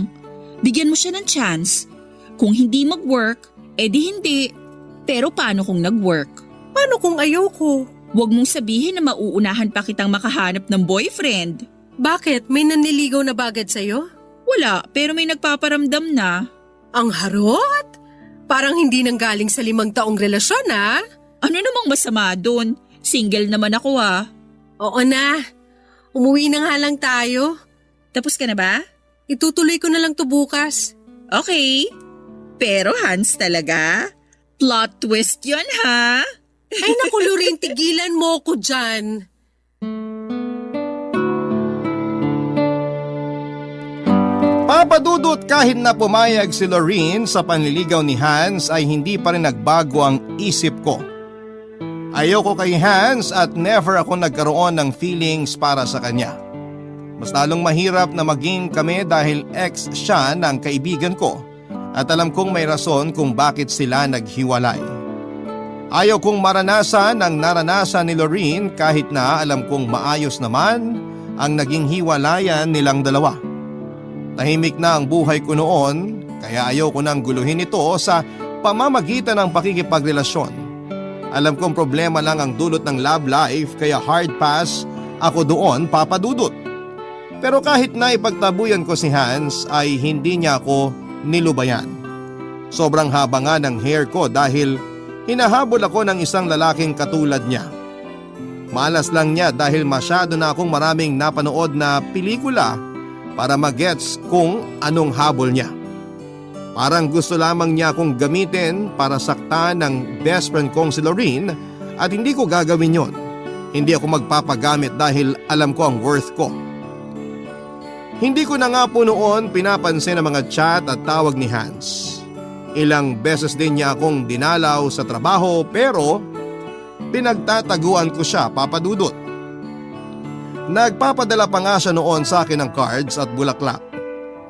Bigyan mo siya ng chance. Kung hindi mag-work, edi hindi. Pero paano kung nag-work? Paano kung ayoko? Huwag mong sabihin na mauunahan pa kitang makahanap ng boyfriend. Bakit? May nanliligaw na ba agad sa'yo? Wala, pero may nagpaparamdam na. Ang harot! Parang hindi nang galing sa 5 taong relasyon, ha? Ano namang masama doon? Single naman ako Oo na. Umuwi na nga lang tayo. Tapos ka na ba? Itutuloy ko na lang to bukas. Okay. Pero Hans talaga? Plot twist yun ha? Ay naku, Lorin, tigilan mo ko dyan. Papadudot kahit na pumayag si Lorene sa panliligaw ni Hans ay hindi pa rin nagbago ang isip ko. Ayoko kay Hans at never ako nagkaroon ng feelings para sa kanya. Mas lalong mahirap na maging kami dahil ex siya ng kaibigan ko at alam kong may rason kung bakit sila naghiwalay. Ayaw kong maranasan ang naranasan ni Lorene kahit na alam kong maayos naman ang naging hiwalayan nilang dalawa. Tahimik na ang buhay ko noon kaya ayaw ko nang guluhin ito sa pamamagitan ng pakikipagrelasyon. Alam kong problema lang ang dulot ng love life kaya hard pass ako doon, papadudot. Pero kahit na ipagtabuyan ko si Hans ay hindi niya ako nilubayan. Sobrang haba nga ng hair ko dahil hinahabol ako ng isang lalaking katulad niya. Malas lang niya dahil masyado na akong maraming napanood na pelikula para magets kung anong habol niya. Parang gusto lamang niya akong gamitin para saktan ng best friend kong si Lorene at hindi ko gagawin yon. Hindi ako magpapagamit dahil alam ko ang worth ko. Hindi ko na nga po noon pinapansin ang mga chat at tawag ni Hans. Ilang beses din niya akong dinalaw sa trabaho pero pinagtataguan ko siya, papadudot. Nagpapadala pa nga siya noon sa akin ng cards at bulaklak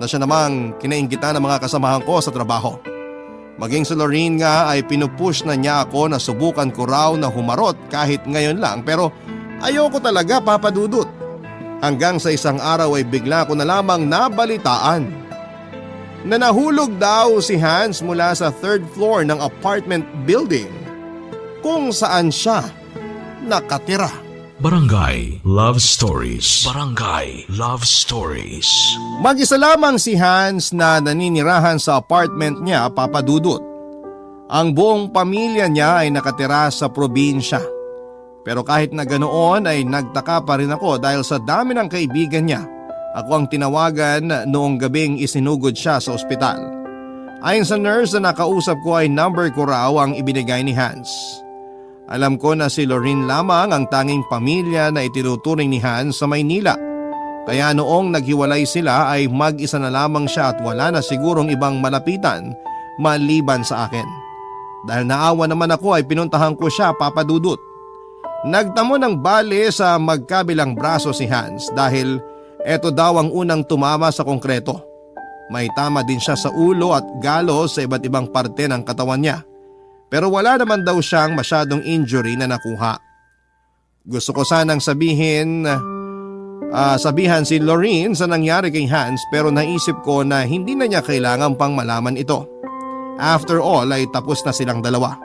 na siya namang kinainggitan ng mga kasamahan ko sa trabaho. Maging si Lorene nga ay pinupush na niya ako na subukan ko raw na humarot kahit ngayon lang pero ayoko talaga, papadudot. Hanggang sa isang araw ay bigla ko na lamang nabalitaan na nahulog daw si Hans mula sa 3rd floor ng apartment building kung saan siya nakatira. Barangay Love Stories. Barangay Love Stories. Mag-isa lamang si Hans na naninirahan sa apartment niya, papadudot. Ang buong pamilya niya ay nakatira sa probinsya. Pero kahit na ganoon ay nagtaka pa rin ako dahil sa dami ng kaibigan niya. Ako ang tinawagan noong gabing isinugod siya sa ospital. Ayon sa nurse na nakausap ko ay number ko raw ang ibinigay ni Hans. Alam ko na si Lorene lamang ang tanging pamilya na itinuturing ni Hans sa Maynila. Kaya noong naghiwalay sila ay mag-isa na lamang siya at wala na sigurong ibang malapitan maliban sa akin. Dahil naawa naman ako ay pinuntahan ko siya, papadudot. Nagtamo ng bali sa magkabilang braso si Hans dahil eto daw ang unang tumama sa konkreto. May tama din siya sa ulo at galos sa iba't ibang parte ng katawan niya. Pero wala naman daw siyang masyadong injury na nakuha. Gusto ko sanang sabihan si Lorene sa nangyari kay Hans pero naisip ko na hindi na niya kailangan pang malaman ito. After all ay tapos na silang dalawa.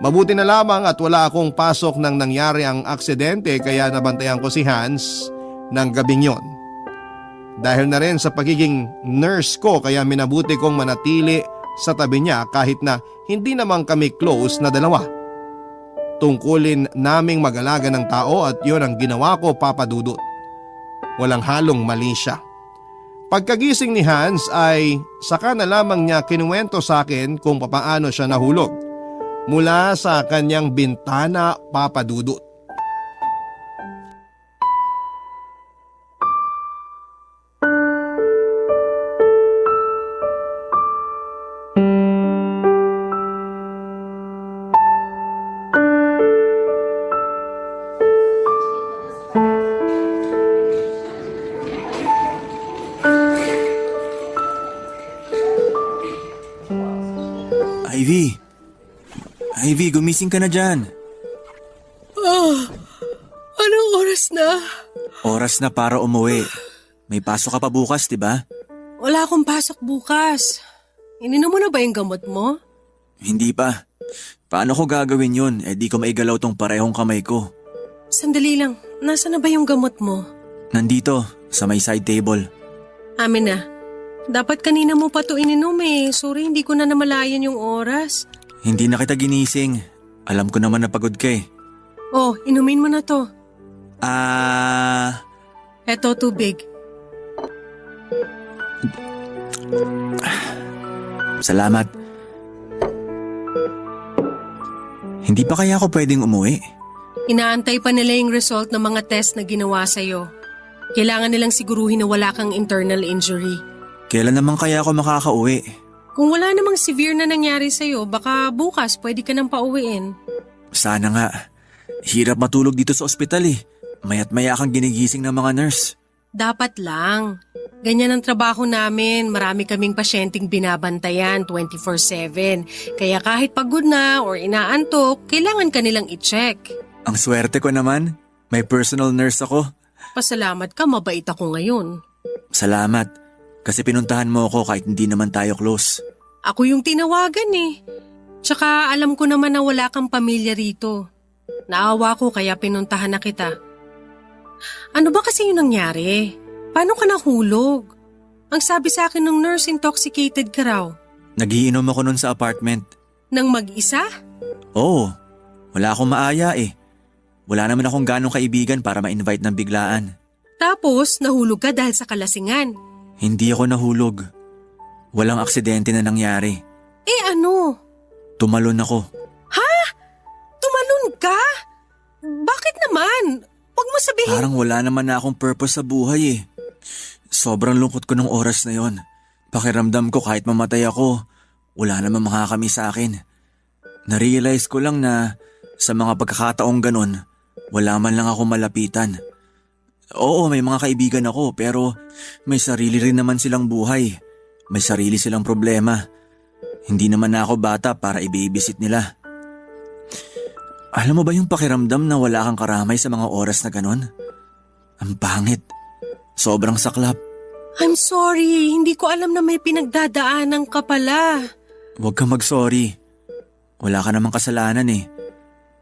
Mabuti na lamang at wala akong pasok nang nangyari ang aksidente kaya nabantayan ko si Hans ng gabing yon. Dahil na rin sa pagiging nurse ko kaya minabuti kong manatili sa tabi niya kahit na hindi naman kami close na dalawa. Tungkulin naming mag-alaga ng tao at yon ang ginawa ko, Papa Dudut. Walang halong mali siya. Pagkagising ni Hans ay saka na lamang niya kinuwento sa akin kung papaano siya nahulog mula sa kanyang bintana, Papa Dudut. Ivy! Ivy, gumising ka na dyan. Anong oras na? Oras na para umuwi. May pasok ka pa bukas, di ba? Wala akong pasok bukas. Ininom mo na ba yung gamot mo? Hindi pa. Paano ko gagawin yun? Di ko maigalaw tong parehong kamay ko. Sandali lang, nasa na ba yung gamot mo? Nandito, sa may side table. Amin na. Dapat kanina mo pa to ininom eh. Sorry, hindi ko na namalayan yung oras. Hindi na kita ginising. Alam ko naman na pagod ka eh. Oh, inumin mo na to. Eto, tubig. Salamat. Hindi pa kaya ako pwedeng umuwi? Inaantay pa nila yung result ng mga test na ginawa sa'yo. Kailangan nilang siguruhin na wala kang internal injury. Kailan naman kaya ako makakauwi? Kung wala namang severe na nangyari sa'yo, baka bukas pwede ka nang pauwiin. Sana nga. Hirap matulog dito sa ospital eh. Maya't maya kang ginigising ng mga nurse. Dapat lang. Ganyan ang trabaho namin. Marami kaming pasyenteng binabantayan 24/7. Kaya kahit pagod na or inaantok, kailangan ka nilang i-check. Ang swerte ko naman. May personal nurse ako. Pasalamat ka, mabait ako ngayon. Salamat. Kasi pinuntahan mo ako kahit hindi naman tayo close. Ako yung tinawagan eh. Tsaka alam ko naman na wala kang pamilya rito. Naawa ko kaya pinuntahan na kita. Ano ba kasi yung nangyari? Paano ka nahulog? Ang sabi sa akin ng nurse, intoxicated ka raw. Nagiinom ako nun sa apartment. Nang mag-isa? Oo. Wala akong maaya eh. Wala naman akong ganong kaibigan para ma-invite ng biglaan. Tapos nahulog ka dahil sa kalasingan. Hindi ako nahulog. Walang aksidente na nangyari. Eh ano? Tumalon ako. Ha? Tumalon ka? Bakit naman? Huwag mo sabihin. Parang wala naman na akong purpose sa buhay eh. Sobrang lungkot ko nung oras na yon. Pakiramdam ko kahit mamatay ako, wala naman makakami sa akin. Narealize ko lang na sa mga pagkakataong ganon, wala man lang ako malapitan. Oo, may mga kaibigan ako pero may sarili rin naman silang buhay. May sarili silang problema. Hindi naman na ako bata para i-babysit nila. Alam mo ba yung pakiramdam na wala kang karamay sa mga oras na ganon? Ang pangit. Sobrang saklap. I'm sorry, hindi ko alam na may pinagdadaanan ka pala. Huwag kang mag-sorry. Wala ka namang kasalanan eh.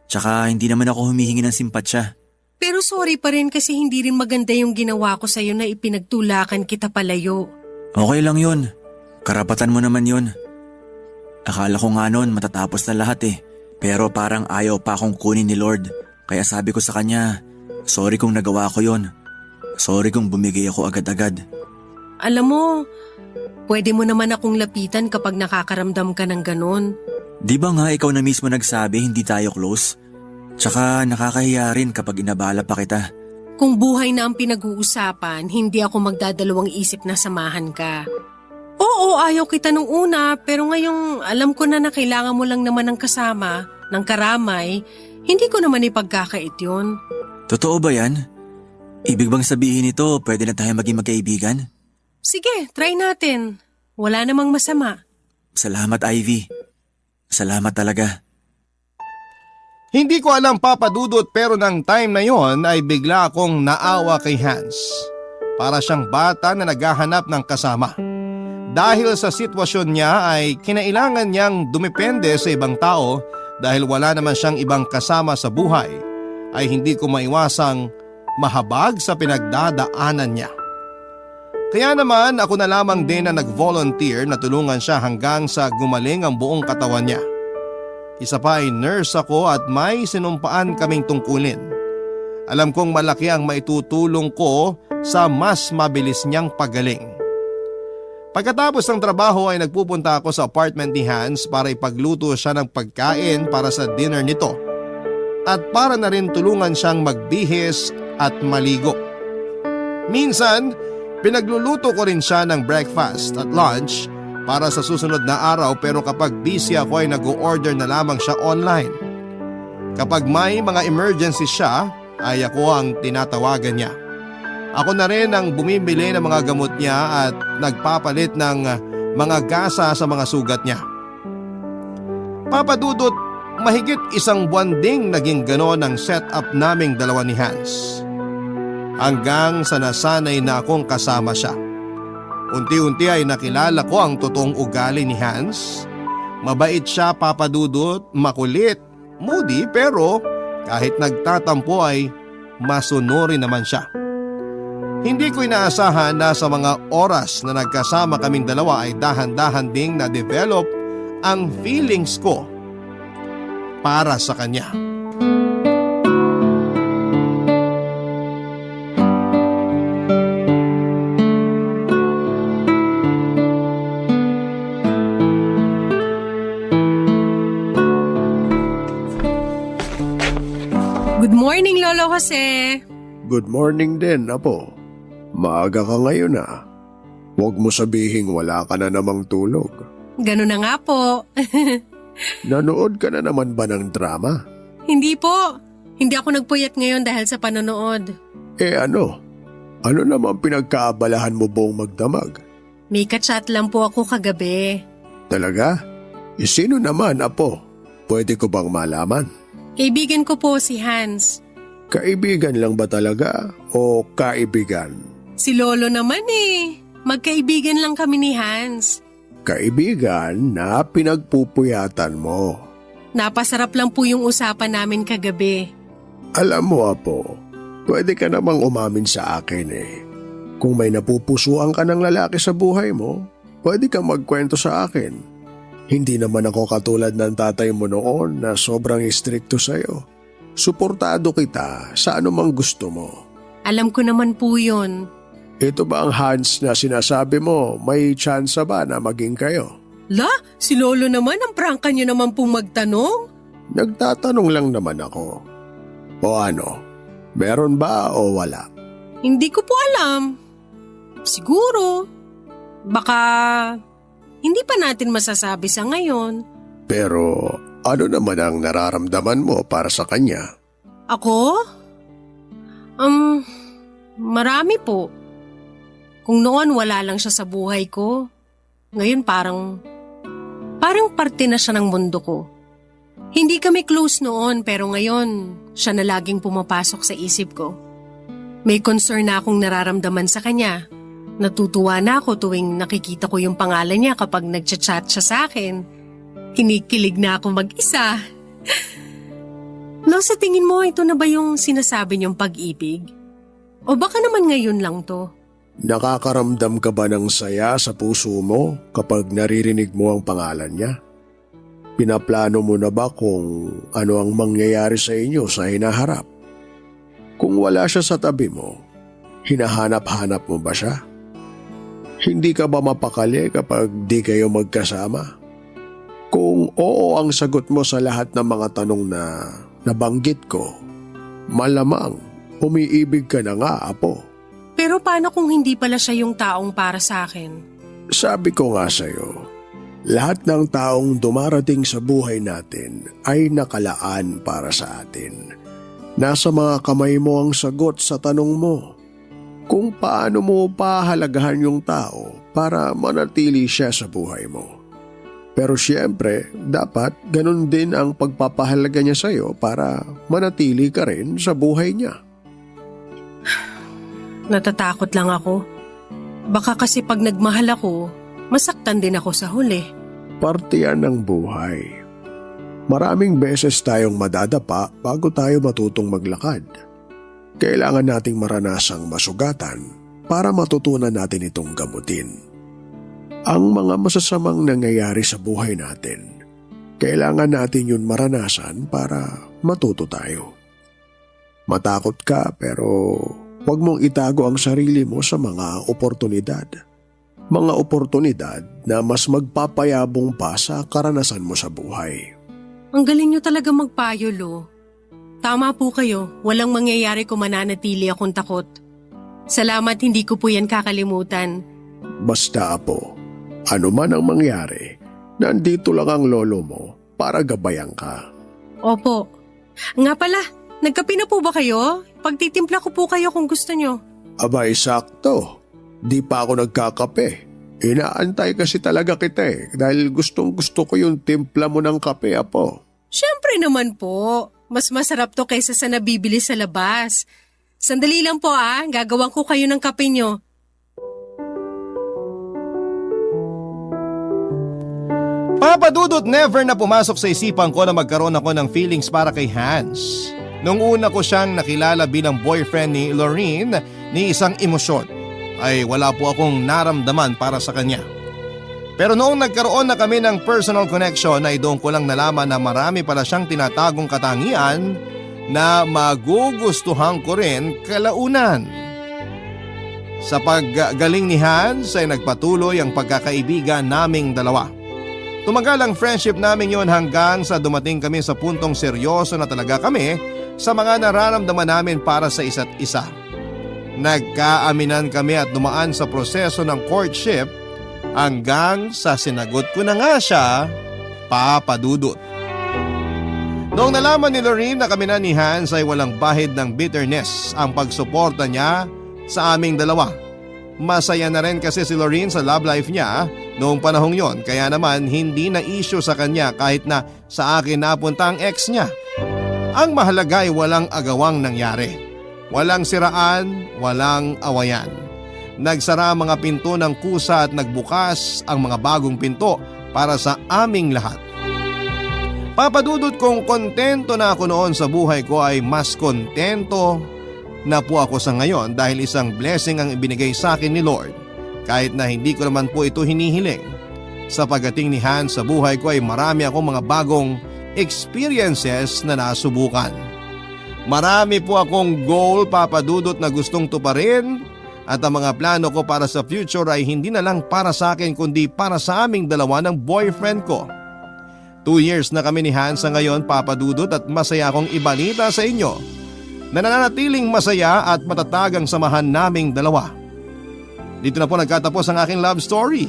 Tsaka hindi naman ako humihingi ng simpatsya. Pero sorry pa rin kasi hindi rin maganda yung ginawa ko sa'yo na ipinagtulakan kita palayo. Okay lang yun. Karapatan mo naman yun. Akala ko nga noon matatapos na lahat eh. Pero parang ayaw pa akong kunin ni Lord. Kaya sabi ko sa kanya, sorry kung nagawa ko yun. Sorry kung bumigay ako agad-agad. Alam mo, pwede mo naman akong lapitan kapag nakakaramdam ka ng ganon. Di ba nga ikaw na mismo nagsabi hindi tayo close? Tsaka nakakahiya rin kapag inabala pa kita. Kung buhay na ang pinag-uusapan, hindi ako magdadalawang isip na samahan ka. Oo, ayaw kita nung una pero ngayong alam ko na kailangan mo lang naman ng kasama, ng karamay, Hindi ko naman ipagkakait yun. Totoo ba yan? Ibig bang sabihin nito pwede na tayo maging magkaibigan? Sige, try natin. Wala namang masama. Salamat, Ivy. Salamat talaga. Hindi ko alam Papa Dudut pero ng time na yon ay bigla akong naawa kay Hans. Para siyang bata na naghahanap ng kasama. Dahil sa sitwasyon niya ay kinailangan niyang dumepende sa ibang tao dahil wala naman siyang ibang kasama sa buhay ay hindi ko maiwasang mahabag sa pinagdadaanan niya. Kaya naman ako na lamang din na nag-volunteer na tulungan siya hanggang sa gumaling ang buong katawan niya. Isa pa ay nurse ako at may sinumpaan kaming tungkulin. Alam kong malaki ang maitutulong ko sa mas mabilis niyang pagaling. Pagkatapos ng trabaho ay nagpupunta ako sa apartment ni Hans para ipagluto siya ng pagkain para sa dinner nito. At para na rin tulungan siyang magbihis at maligo. Minsan, pinagluluto ko rin siya ng breakfast at lunch para sa susunod na araw pero kapag busy ako ay nag-o-order na lamang siya online. Kapag may mga emergency siya ay ako ang tinatawagan niya. Ako na rin ang bumibili ng mga gamot niya at nagpapalit ng mga gasa sa mga sugat niya. Papa Dudut, mahigit 1 buwan ding naging ganon ang setup naming dalawa ni Hans. Hanggang sa nasanay na akong kasama siya. Unti-unti ay nakilala ko ang totoong ugali ni Hans. Mabait siya Papa Dudut, makulit, moody pero kahit nagtatampo ay masunurin naman siya. Hindi ko inaasahan na sa mga oras na nagkasama kaming dalawa ay dahan-dahan ding na-develop ang feelings ko para sa kanya. Good morning, Lolo Jose. Good morning din, Apo. Maaga ka ngayon ah. Huwag mo sabihing wala ka na namang tulog. Ganun na nga po. Nanood ka na naman ba ng drama? Hindi po. Hindi ako nagpuyat ngayon dahil sa panonood. Ano? Ano naman pinagkaabalahan mo buong magdamag? May kachat lang po ako kagabi. Talaga? Sino naman, Apo? Pwede ko bang malaman? Kaibigan ko po si Hans. Kaibigan lang ba talaga o kaibigan? Si Lolo naman eh. Magkaibigan lang kami ni Hans. Kaibigan na pinagpupuyatan mo. Napasarap lang po yung usapan namin kagabi. Alam mo, Apo, pwede ka namang umamin sa akin eh. Kung may napupusuan ka ng lalaki sa buhay mo, pwede kang magkwento sa akin. Hindi naman ako katulad ng tatay mo noon na sobrang istrikto sa'yo. Suportado kita sa anumang gusto mo. Alam ko naman po yun. Ito ba ang Hans na sinasabi mo, may tsansa ba na maging kayo? La, si Lolo naman, ang prangka niyo naman pong magtanong. Nagtatanong lang naman ako. O ano, meron ba o wala? Hindi ko po alam. Siguro. Baka hindi pa natin masasabi sa ngayon. Pero ano naman ang nararamdaman mo para sa kanya? Ako? Marami po. Kung noon wala lang siya sa buhay ko, ngayon parang parte na siya ng mundo ko. Hindi kami close noon pero ngayon siya na laging pumapasok sa isip ko. May concern na akong nararamdaman sa kanya. Natutuwa na ako tuwing nakikita ko yung pangalan niya kapag nagchat-chat siya sa akin. Kinikilig na ako mag-isa. No, sa tingin mo ito na ba yung sinasabi niyong pag-ibig? O baka naman ngayon lang to? Nakakaramdam ka ba ng saya sa puso mo kapag naririnig mo ang pangalan niya? Pinaplano mo na ba kung ano ang mangyayari sa inyo sa hinaharap? Kung wala siya sa tabi mo, hinahanap-hanap mo ba siya? Hindi ka ba mapakali kapag di kayo magkasama? Kung oo ang sagot mo sa lahat ng mga tanong na nabanggit ko, malamang umiibig ka na nga, Apo. Pero paano kung hindi pala siya yung taong para sa akin? Sabi ko nga sa'yo, Lahat ng taong dumarating sa buhay natin ay nakalaan para sa atin. Nasa mga kamay mo ang sagot sa tanong mo kung paano mo pahalagahan yung tao para manatili siya sa buhay mo. Pero siyempre, dapat ganun din ang pagpapahalaga niya sa'yo para manatili ka rin sa buhay niya. Natatakot lang ako. Baka kasi pag nagmahal ako, masaktan din ako sa huli. Parte yan ng buhay. Maraming beses tayong madadapa bago tayo matutong maglakad. Kailangan nating maranasang masugatan para matutunan natin itong gamutin. Ang mga masasamang nangyayari sa buhay natin, kailangan natin yun maranasan para matuto tayo. Matakot ka pero huwag mong itago ang sarili mo sa mga oportunidad. Mga oportunidad na mas magpapayabong pa sa karanasan mo sa buhay. Ang galing nyo talaga magpayo, Lo. Tama po kayo, walang mangyayari kung mananatili akong takot. Salamat, hindi ko po yan kakalimutan. Basta Apo, ano man ang mangyari, nandito lang ang lolo mo para gabayan ka. Opo. Nga pala, nagkape na po ba kayo? Pagtitimpla ko po kayo kung gusto nyo. Abay, sakto. Di pa ako nagkakape. Inaantay kasi talaga kita dahil gustong gusto ko yung timpla mo ng kape, Apo. Siyempre naman po. Mas masarap to kaysa sa nabibili sa labas. Sandali lang po gagawan ko kayo ng kape nyo. Papa Dudut, never na pumasok sa isipan ko na magkaroon ako ng feelings para kay Hans. Nung una ko siyang nakilala bilang boyfriend ni Lorene ni isang emosyon, ay wala po akong naramdaman para sa kanya. Pero noong nagkaroon na kami ng personal connection ay doon ko lang nalaman na marami pala siyang tinatagong katangian na magugustuhan ko rin kalaunan. Sa paggaling ni Hans ay nagpatuloy ang pagkakaibigan naming dalawa. Tumagal ang friendship namin yon hanggang sa dumating kami sa puntong seryoso na talaga kami sa mga nararamdaman namin para sa isa't isa. Nagkaaminan kami at dumaan sa proseso ng courtship hanggang sa sinagot ko na nga siya, Papa Dudut. Noong nalaman ni Lorene na kami na ni Hans ay walang bahid ng bitterness ang pagsuporta niya sa aming dalawa. Masaya na rin kasi si Lorene sa love life niya noong panahong yon, kaya naman hindi na issue sa kanya kahit na sa akin napunta ang ex niya. Ang mahalaga ay walang agawang nangyari. Walang siraan, walang awayan. Nagsara ang mga pinto ng kusa at nagbukas ang mga bagong pinto para sa aming lahat. Papadudot kong kontento na ako noon sa buhay ko ay mas kontento na po ako sa ngayon dahil isang blessing ang ibinigay sa akin ni Lord. Kahit na hindi ko naman po ito hinihiling. Sa pagdating ni Hans sa buhay ko ay marami akong mga bagong experiences na nasubukan. Marami po akong goal, Papa Dudut, na gustong tuparin at ang mga plano ko para sa future ay hindi na lang para sa akin kundi para sa aming dalawa ng boyfriend ko. 2 years na kami ni Hans ngayon, Papa Dudut, at masaya akong ibalita sa inyo na nananatiling masaya at matatag ang samahan naming dalawa. Dito na po nagkatapos ang aking love story.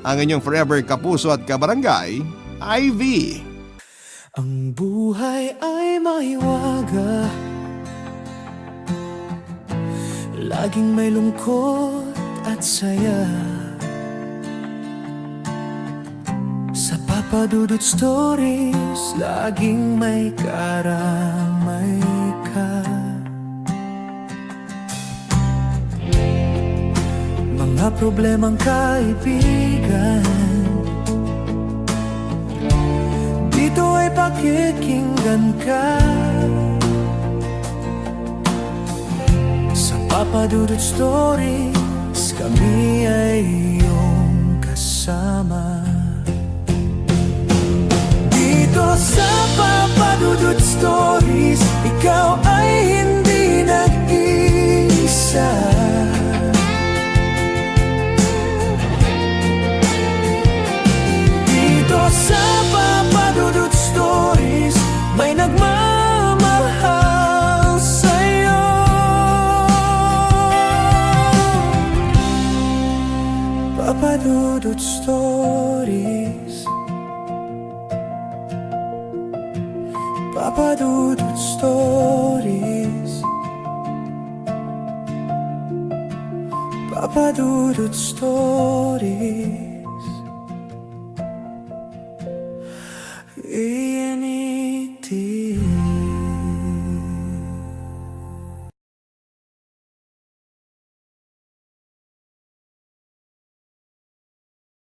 Ang inyong forever kapuso at kabarangay, Ivy. Ang buhay ay mahiwaga, laging may lungkot at saya. Sa Papa Dudut Stories, laging may karamay ka. Mga problemang kaibigan, dito ay pakikinggan ka. Sa Papa Dudut Stories, kami ay iyong kasama. Dito sa Papa Dudut Stories, ikaw ay hindi nag-iisa. Dito sa Papa Dudut Stories, may nagmamahal sa'yo. Papa Dudut Stories. Papa Dudut Stories. Papa Dudut Stories.